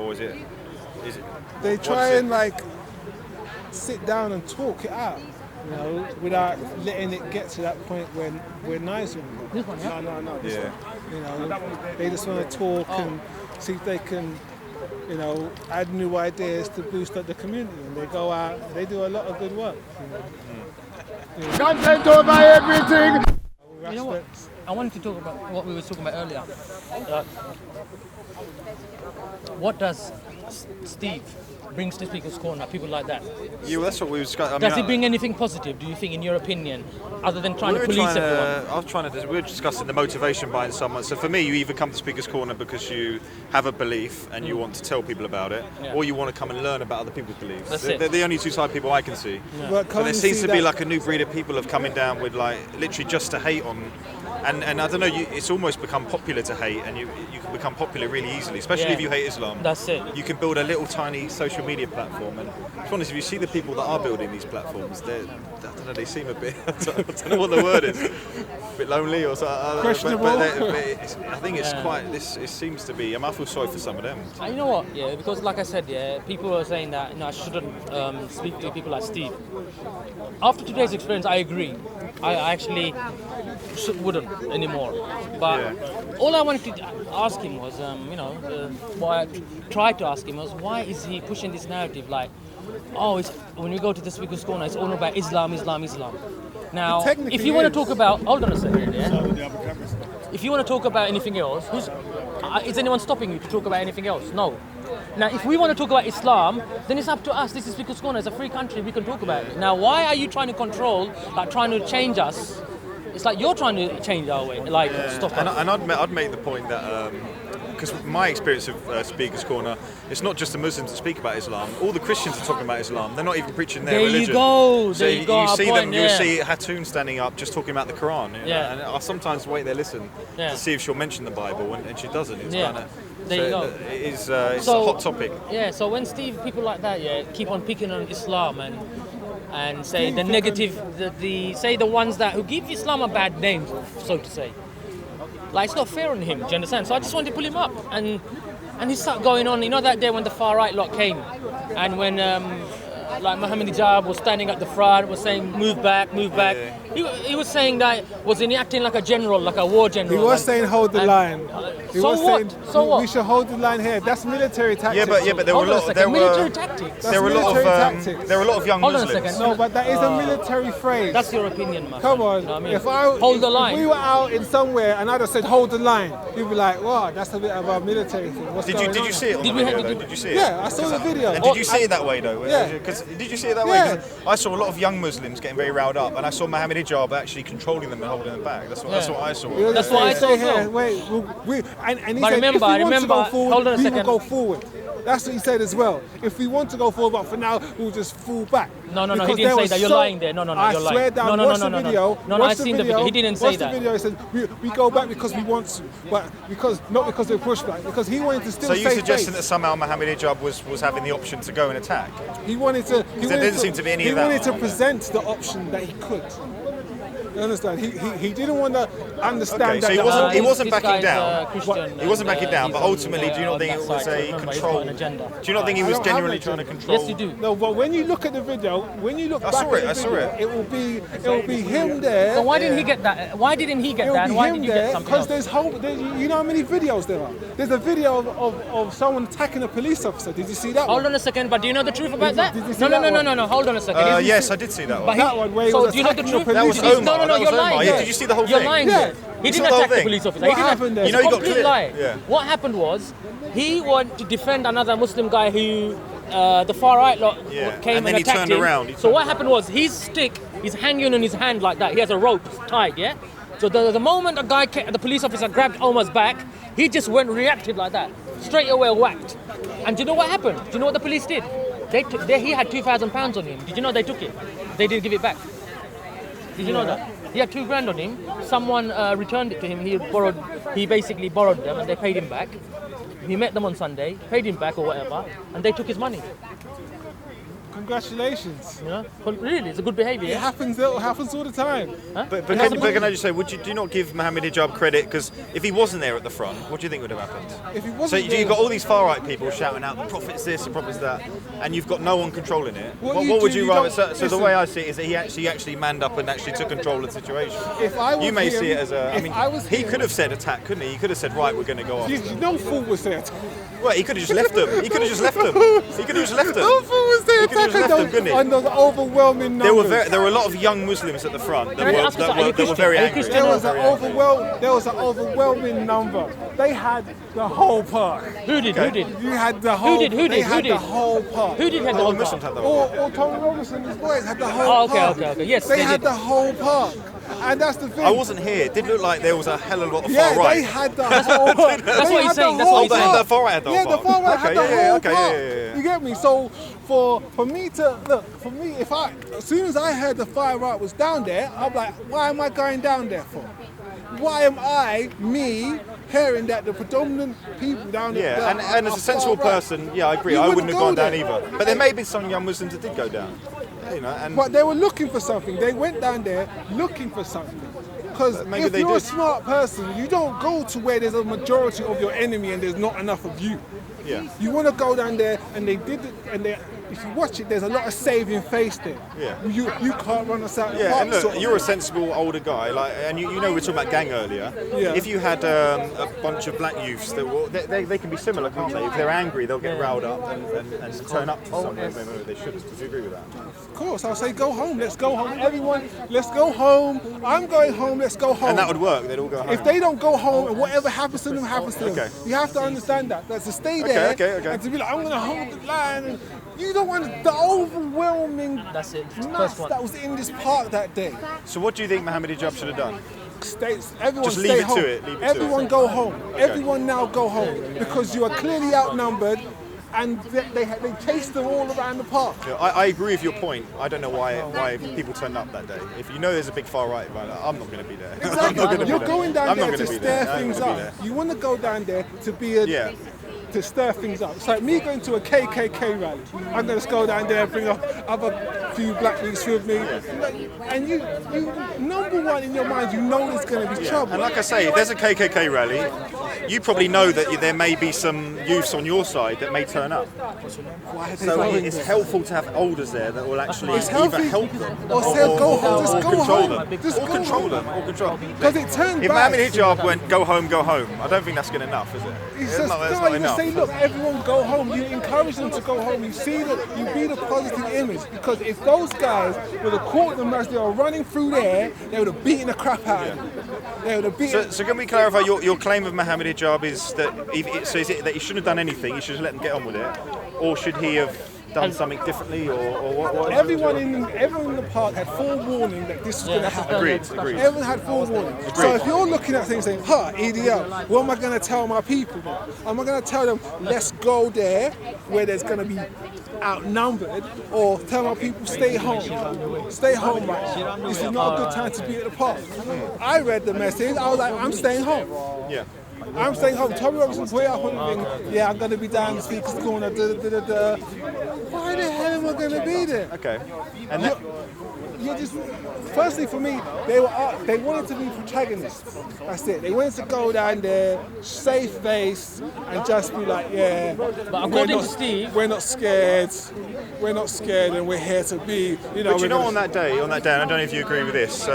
or is it? They try and sit down and talk it out, without letting it get to that point when we're nice with them. This one, yeah? No. This Yeah. one. They just want to talk and see if they can, add new ideas to boost up the community. And they go out, they do a lot of good work. Content over everything. You know what? I wanted to talk about what we were talking about earlier. What does Steve brings to Speaker's Corner, people like that? Yeah, well, that's what we were discussing. Does he bring anything positive, do you think, in your opinion, other than trying to police everyone? We were discussing the motivation behind someone. So for me, you either come to Speaker's Corner because you have a belief and you want to tell people about it, or you want to come and learn about other people's beliefs. They're the only two type of people I can see. Yeah. But there seems to be like a new breed of people have coming down with literally just to hate on. And I don't know, it's almost become popular to hate, and you can become popular really easily, especially if you hate Islam. That's it. You can build a little tiny social media platform, and to be honest, if you see the people that are building these platforms, I don't know, they seem a bit, I don't know what the word is, a bit lonely or something. Questionable. I think it's quite, it seems to be, I feel sorry for some of them. You know what, because like I said, people are saying that I shouldn't speak to people like Steve. After today's experience, I agree. I actually wouldn't anymore. But all I wanted to ask him was, what I tried to ask him was, why is he pushing this narrative when you go to the Speaker's Corner, it's all about Islam. Now, if you want to talk about, hold on a second, if you want to talk about anything else, is anyone stopping you to talk about anything else? No. Now, if we want to talk about Islam, then it's up to us. This is Speaker's Corner. It's a free country. We can talk about it. Now, why are you trying to control, trying to change us? It's like you're trying to change our way, stop us. And I'd make the point that, because my experience of Speaker's Corner, it's not just the Muslims that speak about Islam. All the Christians are talking about Islam. They're not even preaching their religion. There you go. You see them. You see Hatun standing up, just talking about the Quran. And I sometimes wait there, listen to see if she'll mention the Bible, and she doesn't. It's there you go. It's a hot topic. Yeah. So when people like that, keep on picking on Islam and say the negative, say the ones who give Islam a bad name, so to say. It's not fair on him, do you understand? So I just wanted to pull him up, and he started going on. That day when the far right lot came, and when Mohammed Hijab was standing at the front, was saying move back. Yeah. He was saying that, wasn't he acting like a general, like a war general? He was saying hold the line. He was saying what? We should hold the line here. That's military tactics. Yeah, but there were a lot. Military tactics. There were a lot of young Hold on a Muslims. second. No, but that is a military phrase. That's your opinion, man. Come on. You know what I mean? If we were out in somewhere and I'd have said hold the line, you'd be like, wow, that's a bit of a military thing. Did you see it on the video, though? Did you see it? Yeah, I saw the video. And did you see it that way, though? Yeah. Did you see it that way? Yeah. 'Cause I saw a lot of young Muslims getting very riled up, and I saw Mohammed Hijab actually controlling them and holding them back. That's what I saw. That's what I saw as well. Wait, and he But said, if we want to go forward, hold on a we will second. go forward. That's what he said as well. If we want to go forward, but for now, we'll just fall back. No, he Because didn't say was that. You're lying there. No, you're lying. I swear down, watch the video. No, I've seen the video. He didn't say watch that. the video. He said, we go back because we want to, but not because we're pushed back, because he wanted to still So save you're suggesting face. that somehow Mohammed Hijab was having the option to go and attack? He wanted to. There didn't seem to be any of that. He wanted to present the option that he could. You understand? He didn't want to understand so that. he wasn't backing down. Christian, He wasn't backing down, but he's ultimately, do you not think it was a control? Do agenda? you not think he was genuinely trying to control? Yes, you do. No, but when you look at the video, when you look back saw at the it, video, it will be him there. So why didn't he get that? Why didn't he get It will that? be And why him did you get there something because else? you know how many videos there are. There's a video of someone attacking a police officer. Did you see that? Hold on a second, but do you know the truth about that? Did you see No. that one? Hold on a second. Yes, I did see that one. That one where he So was do you know the attacking truth? the That was police Omar. officer. No, That you're was Omar. lying. Yeah, did you see the whole You're thing? lying. Yeah. He You didn't saw the whole attack the thing? police officer. What happened there? It's You know, you got complete clipped. lie. Yeah. What happened was he wanted to defend another Muslim guy who the far right lot came And then he attacked turned him. around. So what happened was his stick is hanging on his hand like that. He has a rope tied, yeah? So the moment the police officer grabbed Omar's back, he just reacted like that. Straight away whacked. And do you know what happened? Do you know what the police did? He had £2,000 on him. Did you know they took it? They didn't give it back. Did you know that? He had £2,000 on him. Someone returned it to him. He basically borrowed them and they paid him back. He met them on Sunday, paid him back or whatever, and they took his money. Congratulations. You know, really, it's a good behaviour. It happens all the time. Huh? But can I just say, do you not give Mohammed Hijab credit? Because if he wasn't there at the front, what do you think would have happened? If he So wasn't you've got all these far right people shouting out the prophet's this, the prophet's that, and you've got no one controlling it. What would you rather? So the way I see it is that he actually manned up and actually took control of the situation. If I was You may him, see it as a. I mean, he him, could have said attack, couldn't he? He could have said, right, we're going to go off. No fool was there. Well, he could have just left them. He could have just left them. He could have just left them. No fool was there He could have just left them, couldn't he? on those overwhelming numbers. There were a lot of young Muslims at the front that were very Are you angry. Christian? There was an overwhelming number. They had the whole park. Who did? You had the whole. Who did? They had the whole park. Who did have the All whole the Muslims park? had the whole Or Tony Robinson and his boys had the whole Oh, park. okay. Yes, They they had did. the whole park. And that's the thing. I wasn't here. It did look like there was a hell of a lot of Yeah, far right. they had the whole park. That's what he's saying. The far right had the whole Yeah, the park. far right had the whole park. Yeah. You get me? So for me to look, for me, as soon as I heard the far right was down there, I'm like, why am I going down there for? Why am me, hearing that the predominant people down there? Yeah, and as a sensible person, I agree. I wouldn't have gone down either. But there may be some young Muslims that did go down. You know, But they were looking for something. They went down there looking for something. Because if you're a smart person, you don't go to where there's a majority of your enemy and there's not enough of you. Yeah. You want to go down there, and they did it, and if you watch it, there's a lot of saving face there. Yeah. You can't run us out. Yeah, and look, you're a sensible older guy, and you know we were talking about gang earlier. Yeah. If you had a bunch of black youths they can be similar, can't they? If they're angry, they'll get riled up and turn up to somewhere they shouldn't. Do you agree with that? Of course, I'll say go home. Let's go home, everyone. Let's go home. I'm going home. Let's go home. And that would work. They'd all go home. If they don't go home and whatever happens to them, happens to them. Okay. You have to understand that. That's to stay there Okay. and to be like, I'm going to hold the line. And you don't want the overwhelming That's it. mass First one. that was in this park that day. So what do you think Mohammed Hijab should have done? Everyone Just stay leave it home. to it, leave it to Everyone it. go home. Everyone now go home because you are clearly outnumbered, and they chased them all around the park. Yeah, I agree with your point. I don't know why people turned up that day. If you know there's a big far right, I'm not going to be there. I'm not Exactly. gonna be You're there. going down I'm not there to gonna be there. stir I'm things gonna be up. there. You want to go down there to be to stir things up. It's like me going to a KKK rally. I'm going to go down there and bring up other few black youths with me. And you number one in your mind, you know there's going to be trouble. And like I say, if there's a KKK rally, you probably know that there may be some youths on your side that may turn up. Why are they So going it's there? helpful to have elders there that will actually It's either healthy. help them Or say, go home. Just go control home. them. Just Or go control home. them. Or control. Because it turned If bad. Mohammed Hijab went, go home, I don't think that's good enough, is it? It's It's just, not, that's no, not you enough. say, look, everyone go home. You encourage them to go home. You be the positive image. Because if those guys would have caught them as they were running through there, they would have beaten the crap out of them. They would have beaten. So can we clarify your claim of Mohammed Hijab is that is it that he shouldn't have done anything, he should have let them get on with it, or should he have done something differently, or what? Everyone in the park had forewarning that this was going to happen. Agreed. Everyone had forewarning. So if you're looking at things saying, EDL, what am I going to tell my people? Am I going to tell them, let's go there where there's going to be outnumbered, or tell my people stay home? Stay home right now. This is not a good time to be at the park. I read the message, I was like, I'm staying home. Yeah. I'm staying home. Tommy Robinson's way up on the thing. Yeah, I'm going to be down the speaker's corner. Why the hell am I going to be there? Okay. And You're just. Firstly, for me, they wanted to be protagonists. That's it. They wanted to go down there, save face, and just be like, yeah. But according to Steve, we're not scared. We're not scared, and we're here to be. But you know, on that day, and I don't know if you agree with this,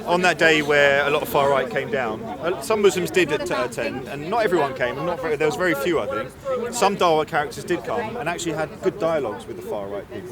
on that day where a lot of far right came down, some Muslims did attend, and not everyone came, and there was very few, I think. Some Dawa characters did come and actually had good dialogues with the far right people.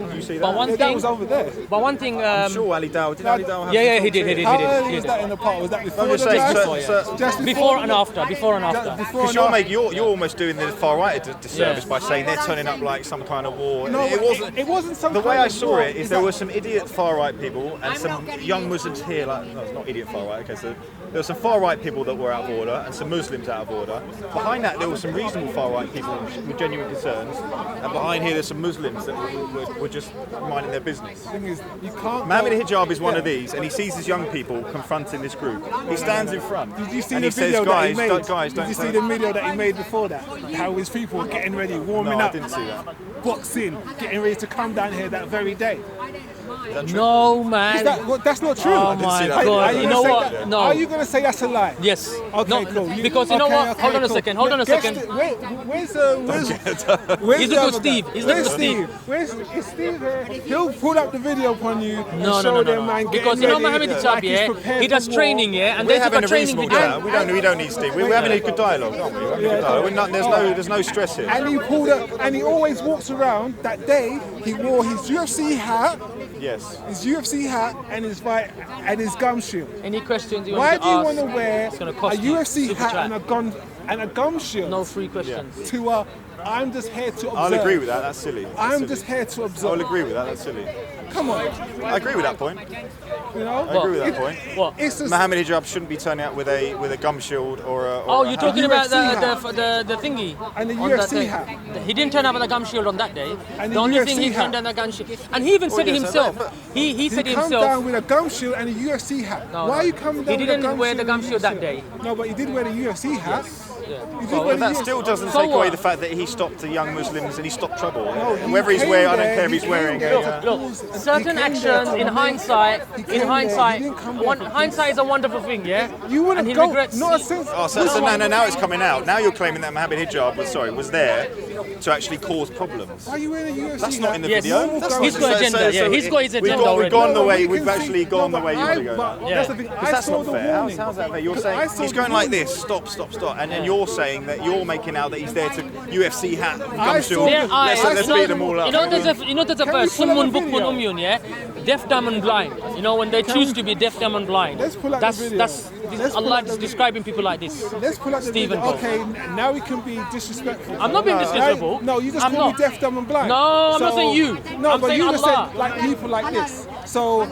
Did you see that? But one that thing, was over there. but one thing. I'm sure Ali Dawah, did Ali Dawah have Yeah, some he did. talks here? How early was that in the park? Was that before I'm the just saying, drive? so, Before and after. Before because you're almost doing the far right a disservice by saying they're turning up like some kind of war. No, it wasn't. some The way kind I of saw war. it is there were some idiot far right people and some young Muslims here, like no, it's not idiot far right. Okay, so there were some far-right people that were out of order and some Muslims out of order. Behind that, there were some reasonable far-right people with genuine concerns, and behind here, there's some Muslims that were just minding their business. The thing is, you can't. Mohammed Hijab is one of these, and he sees his young people confronting this group. He stands in front, Did you see and the he says, video that he made? guys, don't Did you see play." the video that he made before that? How his people were getting ready, warming No, I up, didn't see that. boxing, getting ready to come down here that very day. Is that true? No, man. Is that, well, that's not true. Oh didn't see my that. God! Are You gonna know say what? that- No. Are you going to say that's a lie? Yes. Okay, No, cool. because you know what? Hold on a second. Hold on a Guess second. the- Where's where's He's the looking other for Steve. guy? He's looking Where's for Steve. Where's is Steve here? He'll pull up the video upon you and No, show no, no, them, no, man, no. getting Because you know ready Mohammed like Hijab, he's yeah, prepared he does for war. training, yeah, and We're they took having a a training reasonable video. chat. We don't need Steve. We're having a good dialogue, aren't we? We're having a good dialogue. There's no stress here. And he pulled up, and he always walks around. That day, he wore his UFC hat, Yes. and his fight and his gum shield. Any questions you Why want do you to want ask? to wear It's gonna a cost you. UFC Super hat chat. and a gum shield No free questions. to I'm just here to observe. I'll agree with that. That's silly. That's I'm silly. just here to I'll observe. agree with that. That's silly. Come on, I agree with that point. you know. I agree with that point. What? It's just, Mohammed Hijab shouldn't be turning out with a gum shield or a. Oh, a you're hat. talking about UFC the thingy And the on that UFC day. hat. He didn't turn up with a gum shield on that day. And the the only UFC thing he hat. turned down the gum shield, and he even said it yes, himself. but- He said he it come himself. down with a gum shield and a UFC hat. No, Why no. are you coming down He with a didn't gum wear the shield gum and a shield that UFC? day. No, but he did wear the UFC hat. Yeah. He did Well, wear But the that UFC still doesn't So take away what? the fact that he stopped the young Muslims and he stopped trouble. he Whether he's came wearing, I don't there, care if he he's came wearing there. a. Look, certain He came there actions to in make- hindsight, He came there, he didn't come there to- hindsight is a wonderful thing, yeah. You wouldn't and he go. regrets. Not a sense. Oh, so now it's coming out. Now you're claiming that Mohammed Hijab was there to actually cause problems. Why are you wearing a UFC That's not in the Yes. video. That's He's not- got agenda, yeah, he's got his agenda We've already. gone the No, way. but we We've can actually see- gone no, the way you but want to go. but Yeah. That's the thing. Because I that's saw not the fair. warning. How's that fair? You're I saying saw he's the going like warning. this. Stop. And you're saying that you're making out that he's there to UFC hat, I gum saw shield. the- There are, Let's beat them all up. You know, there's a Can we verse, pull up Summun the Bukmun video? Umyun, yeah? Deaf, dumb and blind. You know, when they choose to be deaf, dumb and blind. Let's pull up that's, the video. That's, Let's pull Allah up the is video. describing people like this. Let's pull up the Stephen video. Cole. Okay, now we can be disrespectful. I'm not being No, disrespectful. No, you just I'm call not. me deaf, dumb, and blind. No, I'm not saying you. No, I'm but saying you just Allah. said like people like this. So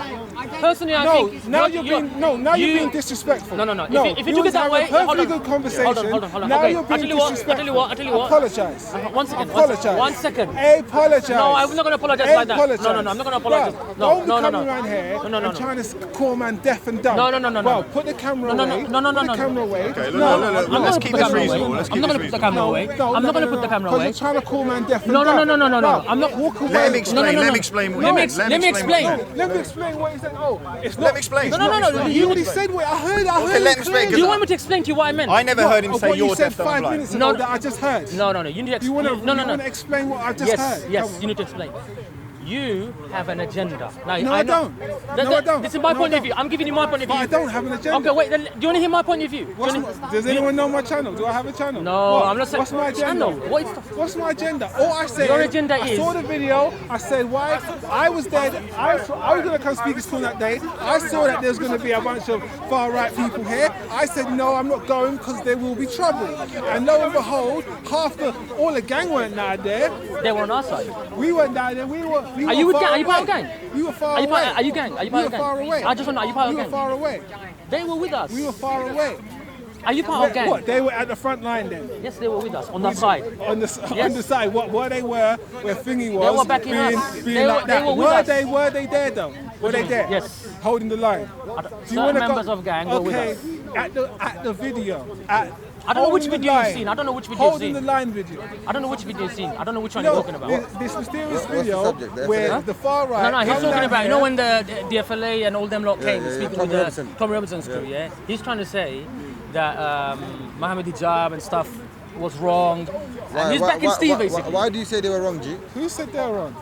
Personally, I no, think now you're being disrespectful. No. If we you took was it that having way, a perfectly hold on. good conversation. Hold on. Now Okay, you're being I tell you what. disrespectful. Apologize. One second. Apologize. 1 second. Apologize. No, I'm not gonna apologize like that. Apologize. No, I'm not gonna apologize. Bruh, No. Don't be coming around here No. and trying to call man deaf and dumb. No. Well, put the camera No. away. Put the camera away. Okay, No, look, I'm let's not keep gonna this put the camera reasonable. away. Let's I'm keep not this gonna put the reasonable. camera away. I'm not gonna put the camera Because away. you're trying to call man deaf and No. dumb. I'm not. Walk away. Let him explain. No. Let him explain what Let he me meant. ex- let me explain. what he meant. Let me explain what he said. Oh, it's not. Let me explain. No. You already said what I heard. I heard. Okay, let him explain, Do you want me to explain to you what I meant? I never heard him say what you you're said deaf, dumb, and 5 blind. minutes ago No. that I just heard. No. You need to You explain. want to No. explain what I just heard? Yes. Come on. You need to explain. You have an agenda. Now, No, I know- don't. No, I don't. This is my No, point I of view. don't. I'm giving you my point of But view. I don't have an agenda. Okay, wait. Then, do you want to hear my point of view? Do you What's wanna- my, does anyone know my channel? Do I have a channel? No, What? I'm not saying. What's my agenda? Channel. What is What's my agenda? All I said. Your agenda I is- saw the video. I said why I was there. I was going to come speak to school that day. I saw that there's going to be a bunch of far right people here. I said no, I'm not going because there will be trouble. And lo and behold, all the gang weren't down there. They were on our side. We weren't down there. We were. Are you with far gang? Are you part of away. gang? We were far Are you away. part? Are you gang? Are you part We of were gang? far away. I just want to know. Are you part We of were gang? far away. They were with us. We were far away. Are you part of gang? What? They were at the front line then. Yes, they were with us on that side. On the side, where they were, where Thingy was, were backing us. being They like were- that. they were with us. Were they there though? Were they there? Yes. Holding the line. Certain members of gang were with Okay, us. at the video. I don't know which holding the video you've line. seen. I don't know which video you've Holding the seen. line video. I don't know which video you've seen. I don't know which one You you're know, talking about. this mysterious the video subject? The where FLA? the far right. No, he's come talking down about, you here. know, when the FLA and all them lot came yeah, speaking Tommy with Robinson. Tommy Robinson's crew, yeah? He's trying to say that Mohammed Hijab and stuff was wrong. And he's backing Steve, basically. Why do you say they were wrong, G? Who said they're wrong?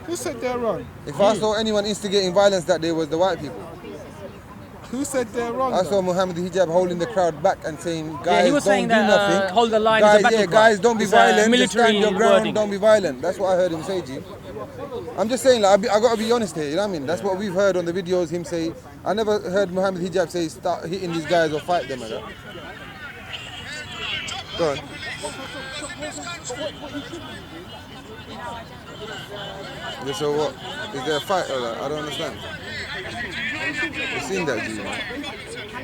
Who said they're wrong? If I saw anyone instigating violence that day was the white people. Who said they're wrong? I though? saw Mohammed Hijab holding the crowd back and saying, guys, Yeah, he was don't saying do that nothing. hold the line is a guys, battle yeah, cry. guys, don't be It's a violent. Just military stand your ground, wording. don't be violent. That's what I heard him say, G. I'm just saying, like, I got to be honest here, you know what I mean? That's what we've heard on the videos, him say. I never heard Mohammed Hijab say, start hitting these guys or fight them like that. Go on. Yeah, so what? Is there a fight or that? I don't understand. You've seen that, G, man.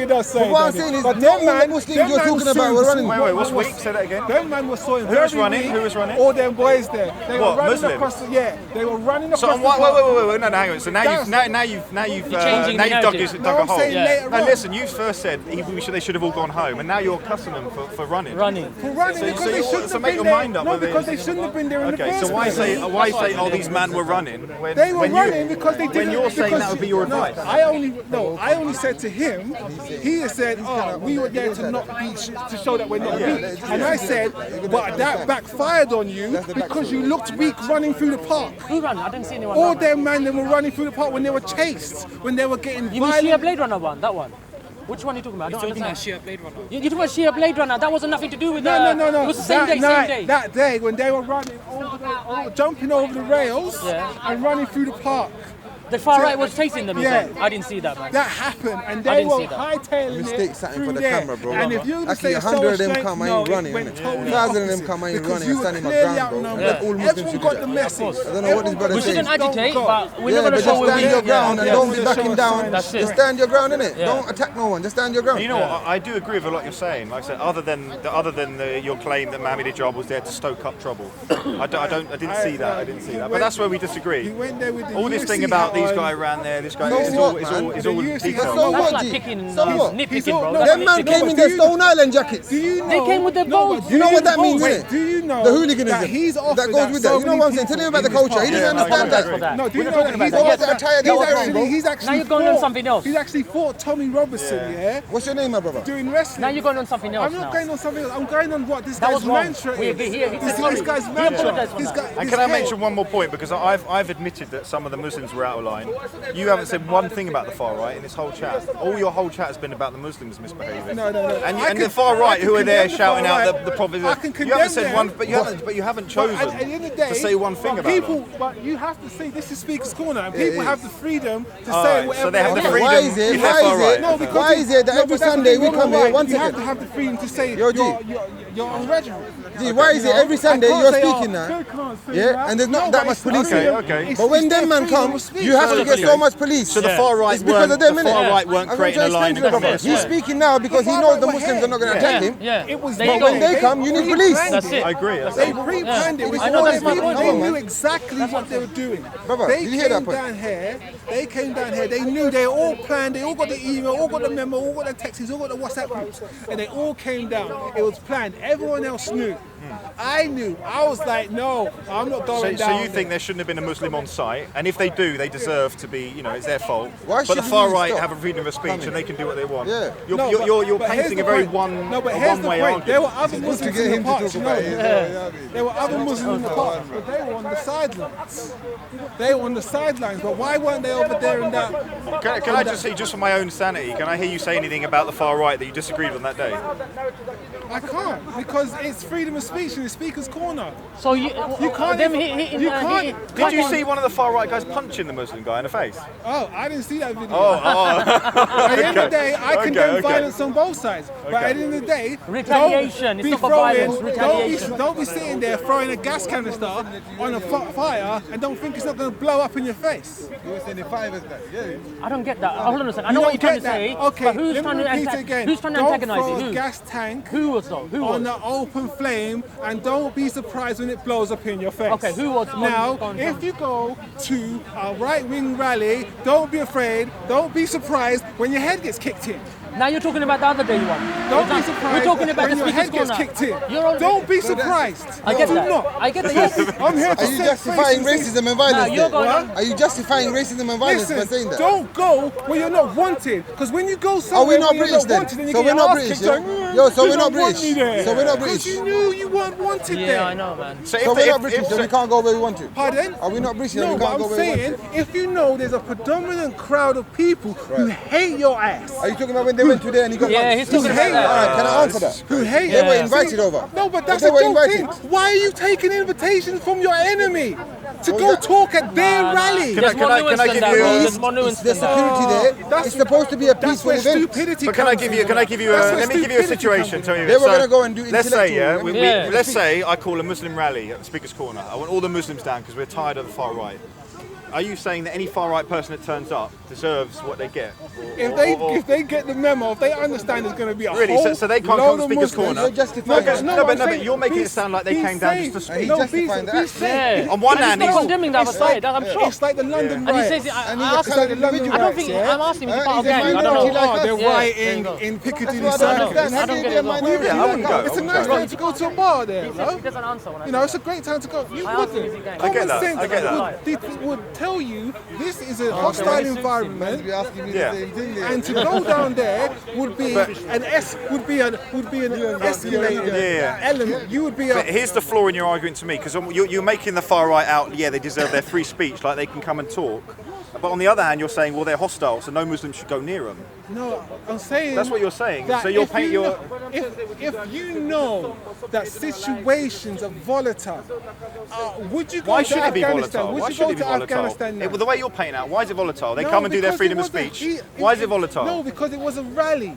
you don't say. But what I'm saying is, But not them all the man, Muslims them you're man talking was about were running. Wait, what's weak? Say that again. Them man was sawing Who was very running? weak. Who was running? All them boys there. They What, were running Muslim? across the, they were running across So the wait, no, hang on. So now you've changing the dug narrative. dug a I'm hole. saying later No, on. listen, you first said they should have all gone home, and now you're cussing them for running. Running. For running So- because so they you- shouldn't so have make been your there. mind up No, whether- because they shouldn't have been there in the Okay, first so why place. say all these men were running when They were when running you, because they didn't. when you're saying because- that would be your no, advice? I only said to him. He has said, "Oh, we were there to not be to show that we're not weak," and I said, "But that backfired on you because you looked weak running through the park." Who ran? I didn't see anyone. All run. them men that were running through the park when they were chased, when they were getting You mean violent. Shia Blade Runner one? That one? Which one are you talking about? I don't Talking about understand. Shia Blade Runner. You're talking about Shia Blade Runner. That wasn't nothing to do with No. It was the same That day, night, same day. that day when they were running jumping over the rails Yeah. and running through the park. The far right was chasing them. Yeah. Yeah. I didn't see that, man. That happened, and I they didn't were see that. hightailing Mistake it something through for the there. camera, bro. And if you Actually, say 100 of them strength, come, I no, ain't running, it went innit? totally 1,000 of them opposite, come, I ain't because running, you I'm were standing my clearly ground, bro. outnumbered. Let all Muslims Everyone should got do the that. message. I don't know what this brother We saying. shouldn't agitate, Don't go. but we're Yeah, not going but to show just where stand we're your ground and yeah, don't be yeah. backing down. That's it. Just stand your ground, innit? Yeah. Don't attack no one. Just stand your ground. You know what? I do agree with a lot you're saying. Like I said, other than your claim that Mohamed Hijab was there to stoke up trouble, I didn't see that. I didn't see that. But that's where we disagree. He went there with the All this thing UFC about these hat guys on. ran there, this guy So is what, all man? is The all UFC detail. has So That's what, like G? picking, So what? nitpicking, bro. No, That's Them man nitpicking. came in their Stone Island jackets. Do you know? They came with their boats. but You know what that means, Wait, innit? do you know The hooliganism that he's offered that goes with that. so You know many what I'm saying? Tell people him about the in his culture. He park? doesn't Yeah, understand I apologize that. for No, do you We're know not that talking he's about that. got that tired, he's he's actually, bro. he's actually Now you're going on fought- something else. He's actually fought Tommy Robertson, yeah, What's your name, my brother? doing wrestling. Now you're going on something else I'm not now. going on something else. I'm going on what this That guy's was wrong. mantra We is. agree here. He said This sorry. guy's He mantra. apologized for This that. guy- And this can I head- mention one more point, because I've admitted that some of the Muslims were out of line. You haven't said one thing about the far right in this whole chat. Your whole chat has been about the Muslims misbehaving. No. And the far right who are there shouting out the prophets. I can You haven't condemn said them. one, but you haven't But chosen at the end of the day, to say one thing but about people, them. But you have to say this is Speaker's Corner, and people it have is. the freedom to All say right, whatever. so they have the want. freedom. Why is it? if they're far right. No, because Why is it that no, every but that's Sunday the we thing, come you're here? right. One You have second. to have the freedom to say Yo, G. your own regiment. Gee, why is it every Sunday you're speaking now? Yeah, and there's not No, that but much it's police Okay, here. okay. But when them man come, you have to get so much police. So the far right It's because of them, the innit? far right That's weren't what I'm creating a trying to line explain to the brother. against He's them. speaking now because he The knows far the right Muslims were are not going to here. attack him. Yeah. It was There But you when go. they come, you need police. That's it. I agree. They pre-planned it with I know all that's their my people. point. They No, knew man. exactly what they were doing. Brother, they did you hear that came point? down here. They came down here. They knew. They all planned. They all got the email. All got the memo. All got the texts. All got the WhatsApp groups. And they all came down. It was planned. Everyone else knew. I knew. I was like, no, I'm not going So down. you think there shouldn't have been a Muslim on site, and if they do, they deserve to be, it's their fault. Why But the should far we right stop have a freedom of speech, and they can do what they want. Yeah. You're but here's painting the a very point. No, but here's the one-way point. There were argument. other Muslims get in him the to park. talk You about know, it. there were other Muslims in the park, but they were on the sidelines. They were on the sidelines, but why weren't they over there in that? Can I just see, just for my own sanity, can I hear you say anything about the far right that you disagreed on that day? I can't because it's freedom of speech in the Speaker's Corner. So you can't them even- hitting, you can't- Did you see one of the far right guys punching the Muslim guy in the face? Oh, I didn't see that video. Oh, At the end of the day, I Okay, condemn okay. violence on both sides. But at the end of the day, Retaliation. don't It's be not for throwing- violence, retaliation. Don't be sitting there throwing a gas canister on a fire and don't think it's not going to blow up in your face. I don't get that. Hold on a second. I You know what don't you're trying get to say. that. Okay, but who's let trying me to repeat it again. Who's trying to Don't antagonize throw it? a Who? gas tank Who was though? Who on was? the open flame and don't be surprised when it blows up in your face. Okay, who was Now, on- if you go to a right-wing rally, don't be afraid, don't be surprised when your head gets kicked in. Now you're talking about the other day one. Don't be surprised We're talking about when the your Speaker's head gets Corner. kicked in. You're on, Don't be surprised. I get Do that. not. I get that. Yes. I'm here to Are you set justifying faces. racism and No, violence you're there? going on. Are you justifying racism and violence by saying Listen, that? don't go where you're not wanted. Because when you go Are somewhere we not where you're British not then? wanted, then you So get we're your not ass British, kicked, yeah? like, Yo, so you we're not don't want British. me there. So we're not Because British. you knew you weren't wanted Yeah, there. I know, man. So So we're not British, so we can't go where we want to. Pardon? Are we not British and No, we but can't go I'm where we want saying, to? if you know there's a predominant crowd of people who hate your ass, Are you talking about when they went to there and he got Yeah, punched? he's talking hate about you. that. Alright, can I answer that? who hate They were you. invited over. No, but that's They a were dope invited. thing. Why are you taking invitations from your enemy to Oh, go that- talk at their rally? There's more nuance can I than give that, you bro. a- There's more nuance It's the than that. security there. It's supposed to be a That's peaceful where event. stupidity But can I comes give in, you? Can I give you? That's A, where let me give you a stupidity situation. comes Tell me in. this. They were So, gonna go and do let's say, intellectual- Yeah. let's say I call a Muslim rally at the Speaker's Corner. I want all the Muslims down because we're tired of the far right. Are you saying that any far right person that turns up deserves what they get? If they get the memo, if they understand there's going to be a Really? whole So they can't load come to of Speaker's Muslims- Corner? You're justifying but- it. no, I'm but saying you're making be- it sound like they be came down safe. just to And speak. he's No, be justifying the be action. safe. Yeah. On one And hand, he's he's not condemning the other It's side. I'm shocked. It's like the London And he riots, says, yeah? I And he asked just him, said individual I don't rights, think, yeah? I'm asking him if he's part He's of a gang. I minority don't know. like us. They're Yeah, rioting there you go. in Piccadilly That's what I don't Circus. understand. How I can don't you get be a it, though. minority Yeah, I like wouldn't go. us? It's a I nice wouldn't time to go to a bar there, He bro. doesn't answer when I You know, say it's a great time to go. You I asked him, is he wouldn't. gang? I get that, Sense I get that. would tell you this is a when hostile he suits him, environment. Be asking me the Yeah. same thing there. And to go down there would be an escalated Yeah. element. You would be But here's the flaw in your argument to me, because you're making the far right out, yeah, they deserve their free speech, like they can come and talk. But on the other hand, you're saying, well, they're hostile, so no Muslim should go near them. no. I'm saying That's what you're saying. that So you're if painting you your. know- if you know that situations are volatile, would you go Why to should it be Afghanistan? volatile? Would Why you should go it be to volatile? Afghanistan now? The way you're painting out, why is it volatile? They No, come and do their because freedom it of wasn't- speech. Why is it volatile? No, because it was a rally.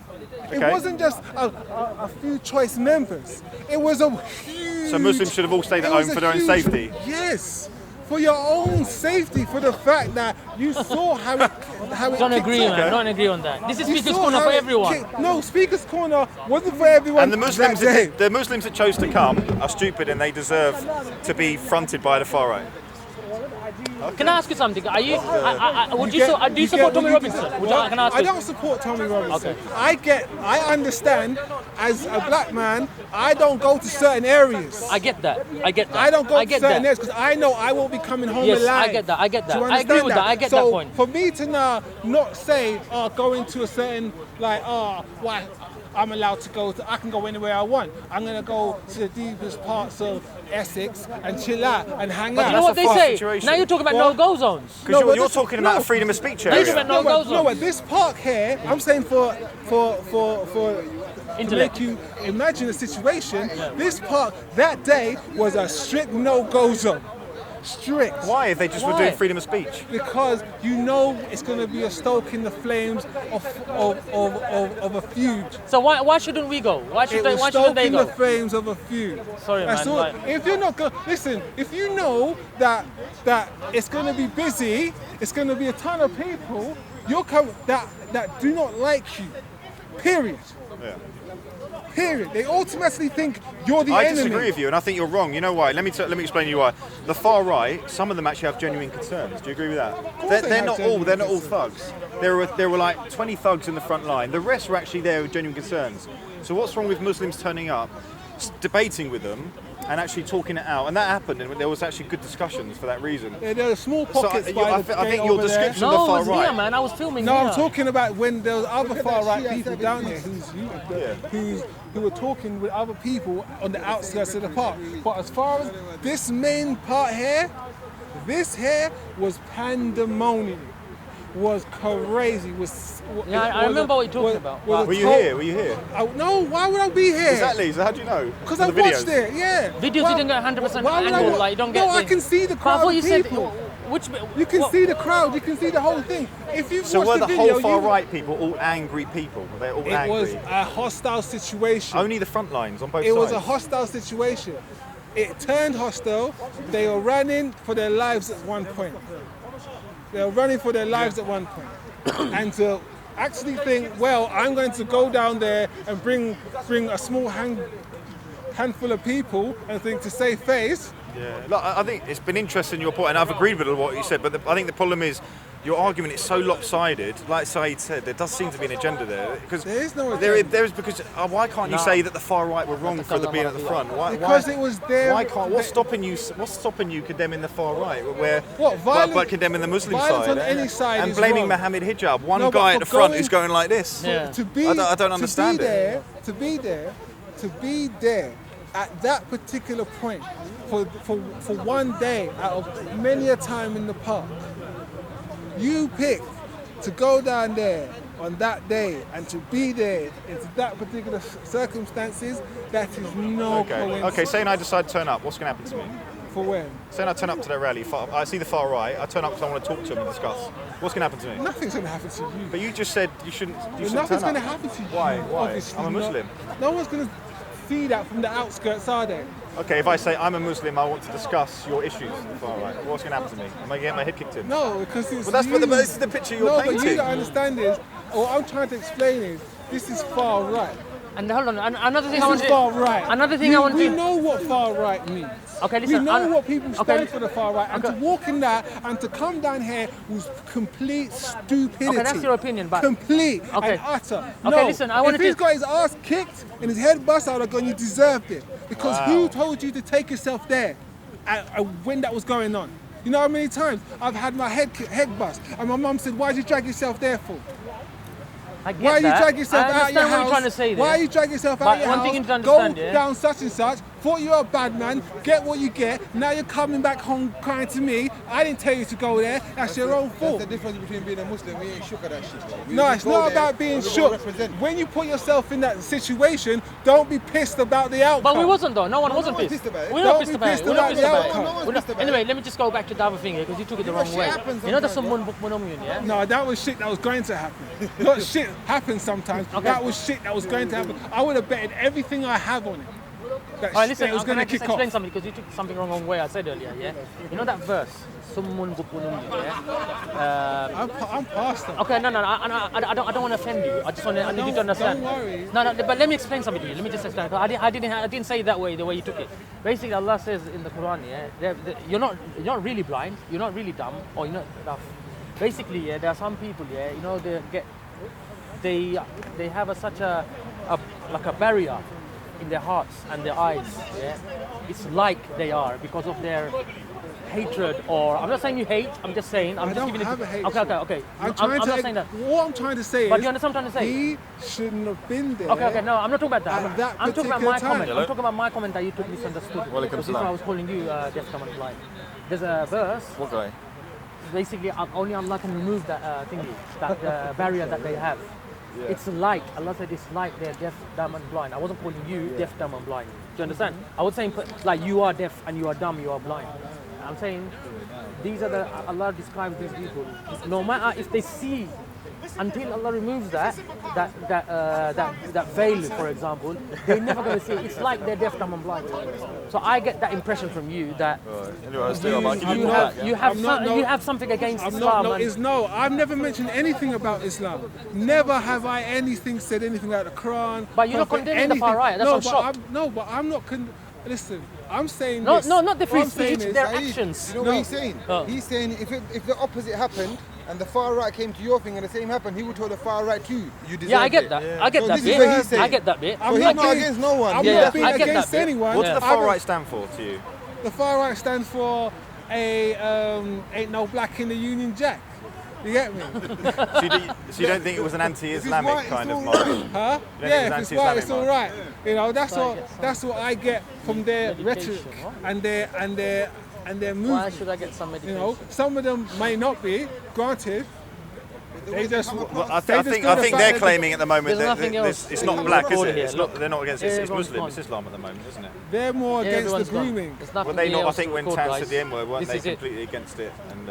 It Okay. wasn't just a few choice members. It was a huge. So Muslims should have all stayed at it was home a for their own huge- safety? Yes, for your own safety, for the fact that you saw how it Don't kicked agree, off. man. Don't agree on that. This is You Speaker's saw Corner how for it everyone. kicked- No, Speaker's Corner wasn't for everyone. And the Muslims, that day. the Muslims that chose to come are stupid, and they deserve to be fronted by the far right. Can I ask you something? Are you? Would you? get- Do you get support what Tommy you Robinson? get. Would you, What? can I ask I you? don't support Tommy Robinson. Okay. I understand as a black man, I don't go to certain areas. I get that. I get that. I don't go I to get certain that. areas because I know I won't be coming home Yes, alive. I get that. I get that. Do you I agree understand with that. I get so that point. for me to now not say, go into a certain, why I'm allowed to go to, I can go anywhere I want. I'm going to go to the deepest parts of Essex and chill out and hang But out. you know what they a far say? situation. Now you're talking about What? no-go zones. Because No, but you're this- talking about no. a freedom of speech Now area. you're talking No, about but, no-go zones. this park here, I'm saying to Intellect. make you imagine a situation, this park that day was a strict no-go zone. Strict. Why, if they just were Why? doing freedom of speech? Because you know it's going to be a stoking the flames of a feud. So why shouldn't we go? Why It shouldn't was they stoking go? the flames of a feud. Sorry, That's man, all. like- If you're not going, listen. If you know that it's going to be busy, it's going to be a ton of people. You'll come that do not like you. Period. Yeah. Period. They automatically think you're the I enemy. disagree with you, and I think you're wrong. You know why? Let me explain to you why. The far right, some of them actually have genuine concerns. Do you agree with that? they They're have not all. genuine They're not all concerns. thugs. There were like 20 thugs in the front line. The rest were actually there with genuine concerns. So what's wrong with Muslims turning up, debating with them, and actually talking it out? And that happened, and there was actually good discussions for that reason. Yeah, there are small So pockets by I the think gate your over there. description of No, the it far was right. here, man. I was filming No, here. I'm talking about when there was other far right Shia people said down this. there who were talking with other people on the outskirts of the park. But as far as this main part here, this here was pandemonium. Was crazy. Yeah, I remember what you're talking about. Were you here? Were you here? No, why would I be here? Exactly. So how do you know? Because From I the watched videos? it, yeah. Videos Why- didn't get 100% why would I angle, wa- like you don't get. No, I the- can see the But I crowd thought of you said people. which. You can what- see the crowd, you can see the whole thing. If you So watch were the the video, whole far you, right people all angry people? They're all it angry. was a hostile situation. Only the front lines on both It sides. was a hostile situation. It turned hostile. They were running for their lives at one point. They were running for their lives at one point. And to actually think, well, I'm going to go down there and bring a small handful of people and think to save face. Yeah, look, I think it's been interesting your point, and I've agreed with what you said. But I think the problem is your argument is so lopsided. Like Saeed said, there does seem to be an agenda there. Because There is no there agenda. is because why can't you No. say that the far right were wrong for being at the front? Because it was there- Why can't? What's stopping you? What's stopping you condemning the far right? Where What, violence- but condemning the Muslim violence side on any side and is blaming wrong. Mohammed hijab? One No, but guy for at the front going- is going like this. Yeah. To be, I don't understand it. To be there at that particular point for one day out of many a time in the park. You pick to go down there on that day and to be there in that particular circumstances, that is no coincidence. Okay. Saying I decide to turn up, what's going to happen to me? For when? Saying I turn up to their rally, I see the far right. I turn up because I want to talk to them and discuss. What's going to happen to me? Nothing's going to happen to you. But you just said you shouldn't. You But shouldn't nothing's turn going to up. happen to you. Why? Obviously I'm a not. Muslim. No one's going to see that from the outskirts, are they? Okay, if I say I'm a Muslim, I want to discuss your issues with the far right, what's going to happen to me? Am I going to get my head kicked in? No, because it's Well, that's you. what this is the picture you're no, painting. but you don't understand is, what I'm trying to explain is, this is far right. And hold on, another thing This I want is to far right. Another thing I want We to know what far right means. Okay, listen. We know what people stand okay. for the far right, and to walk in that and to come down here was complete stupidity. Okay, that's your opinion, but complete okay. and utter. Okay, No, listen, I wanted if he's to- got his ass kicked and his head bust out, I'm going, you deserved it. Because who told you to take yourself there when that was going on? You know how many times I've had my head bust, and my mum said, "Why did you drag yourself there for? I get Why you that. drag yourself I out of your understand what house? you're trying to say there. Why you drag yourself But out of your one house? thing you need to Go understand, yeah? down such and such. Thought you were a bad man. Get what you get. Now you're coming back home crying to me. I didn't tell you to go there. That's your own That's fault. the difference between being a Muslim. We ain't shook at that shit, bro. No, We it's go not there, about being we go shook. represent. When you put yourself in that situation, don't be pissed about the outcome. But we wasn't though. No one wasn't one's pissed. pissed about it. We're Don't not be pissed about pissed it. We're not about pissed the about outcome. it. No one's We're not- pissed about Anyway, it. let me just go back to the other thing here because you took it the wrong shit way. happens You know that sometimes, someone monomian, yeah? No, that was shit that was going to happen. Not shit happens sometimes. Okay. That was shit that was going to happen. I would have betted everything I have on it. That Alright, shit listen, that was can going I to just kick explain off. something because you took something wrong way I said earlier, yeah? You know that verse, someone yeah? I'm past that. Okay, no, I don't want to offend you. I just want to, I need you to understand. Don't worry. No, but let me explain something to you. Let me just explain. I didn't say it that way, the way you took it. Basically, Allah says in the Quran, yeah, you're not really blind, you're not really dumb, or you're not deaf. Basically, yeah, there are some people, yeah, you know, they have such a like a barrier in their hearts and their eyes. Yeah, it's like they are because of their hatred, or I'm not saying you hate. I'm just saying I'm I just don't giving have it. a hate. Okay. I'm trying I'm to. not saying that. What I'm trying to say But is, you understand what I'm trying to say? he shouldn't have been there. Okay, no, I'm not talking about that. At that I'm talking about particular my time. comment. I'm talking about my comment that you took misunderstood. Because this is why I was calling you deaf, dumb, and blind. There's a verse. What guy? Basically, only Allah can remove that thingy, that barrier that they have. It's like, Allah said it's like they're deaf, dumb and blind. I wasn't calling you deaf, dumb and blind. Do you understand? I was saying like you are deaf and you are dumb, you are blind. I'm saying these are Allah describes these people. No matter if they see, until Allah removes that veil, for example, they're never going to see it. It's like they're deaf, dumb and blind. So I get that impression from you that you have something against Islam. I've never mentioned anything about Islam. Never have I said anything about the Quran. But you're not condemning the far right. That's what I'm shocked. I'm not. Listen, I'm saying No, this. not the free What I'm saying speech, is- their Saeed, actions. You know what he's saying? Oh. He's saying if the opposite happened and the far right came to your thing and the same happened, he would tell the far right too. You deserve Yeah, I get it. that. I get So that this is bit. what he's saying. I get that bit. So he's not against no one. I'm Yeah, not being I get against that bit. anyone. What does the I far haven't- right stand for to you? The far right stands for ain't no black in the Union Jack. You get me? So you don't think it was an anti-Islamic white, kind it's of all march? right. Huh? You don't Yeah, think if it's it's white, it's anti-Islamic all march? right. You know, that's what I get from their rhetoric and their movement. Why should I get some You medication? know, some of them may not be, granted. They just. Well, I they just think do the fact they're that- claiming at the moment There's that nothing else. it's not black, is Recorded it? here, It's not. look. They're not against it. It's Everyone's Muslim. gone. It's Islam at the moment, isn't it? They're more against Everyone's the gone. grooming. There's Well, nothing they not. I else think to when record, Tan guys. said the N word, weren't This they is it. completely against it? And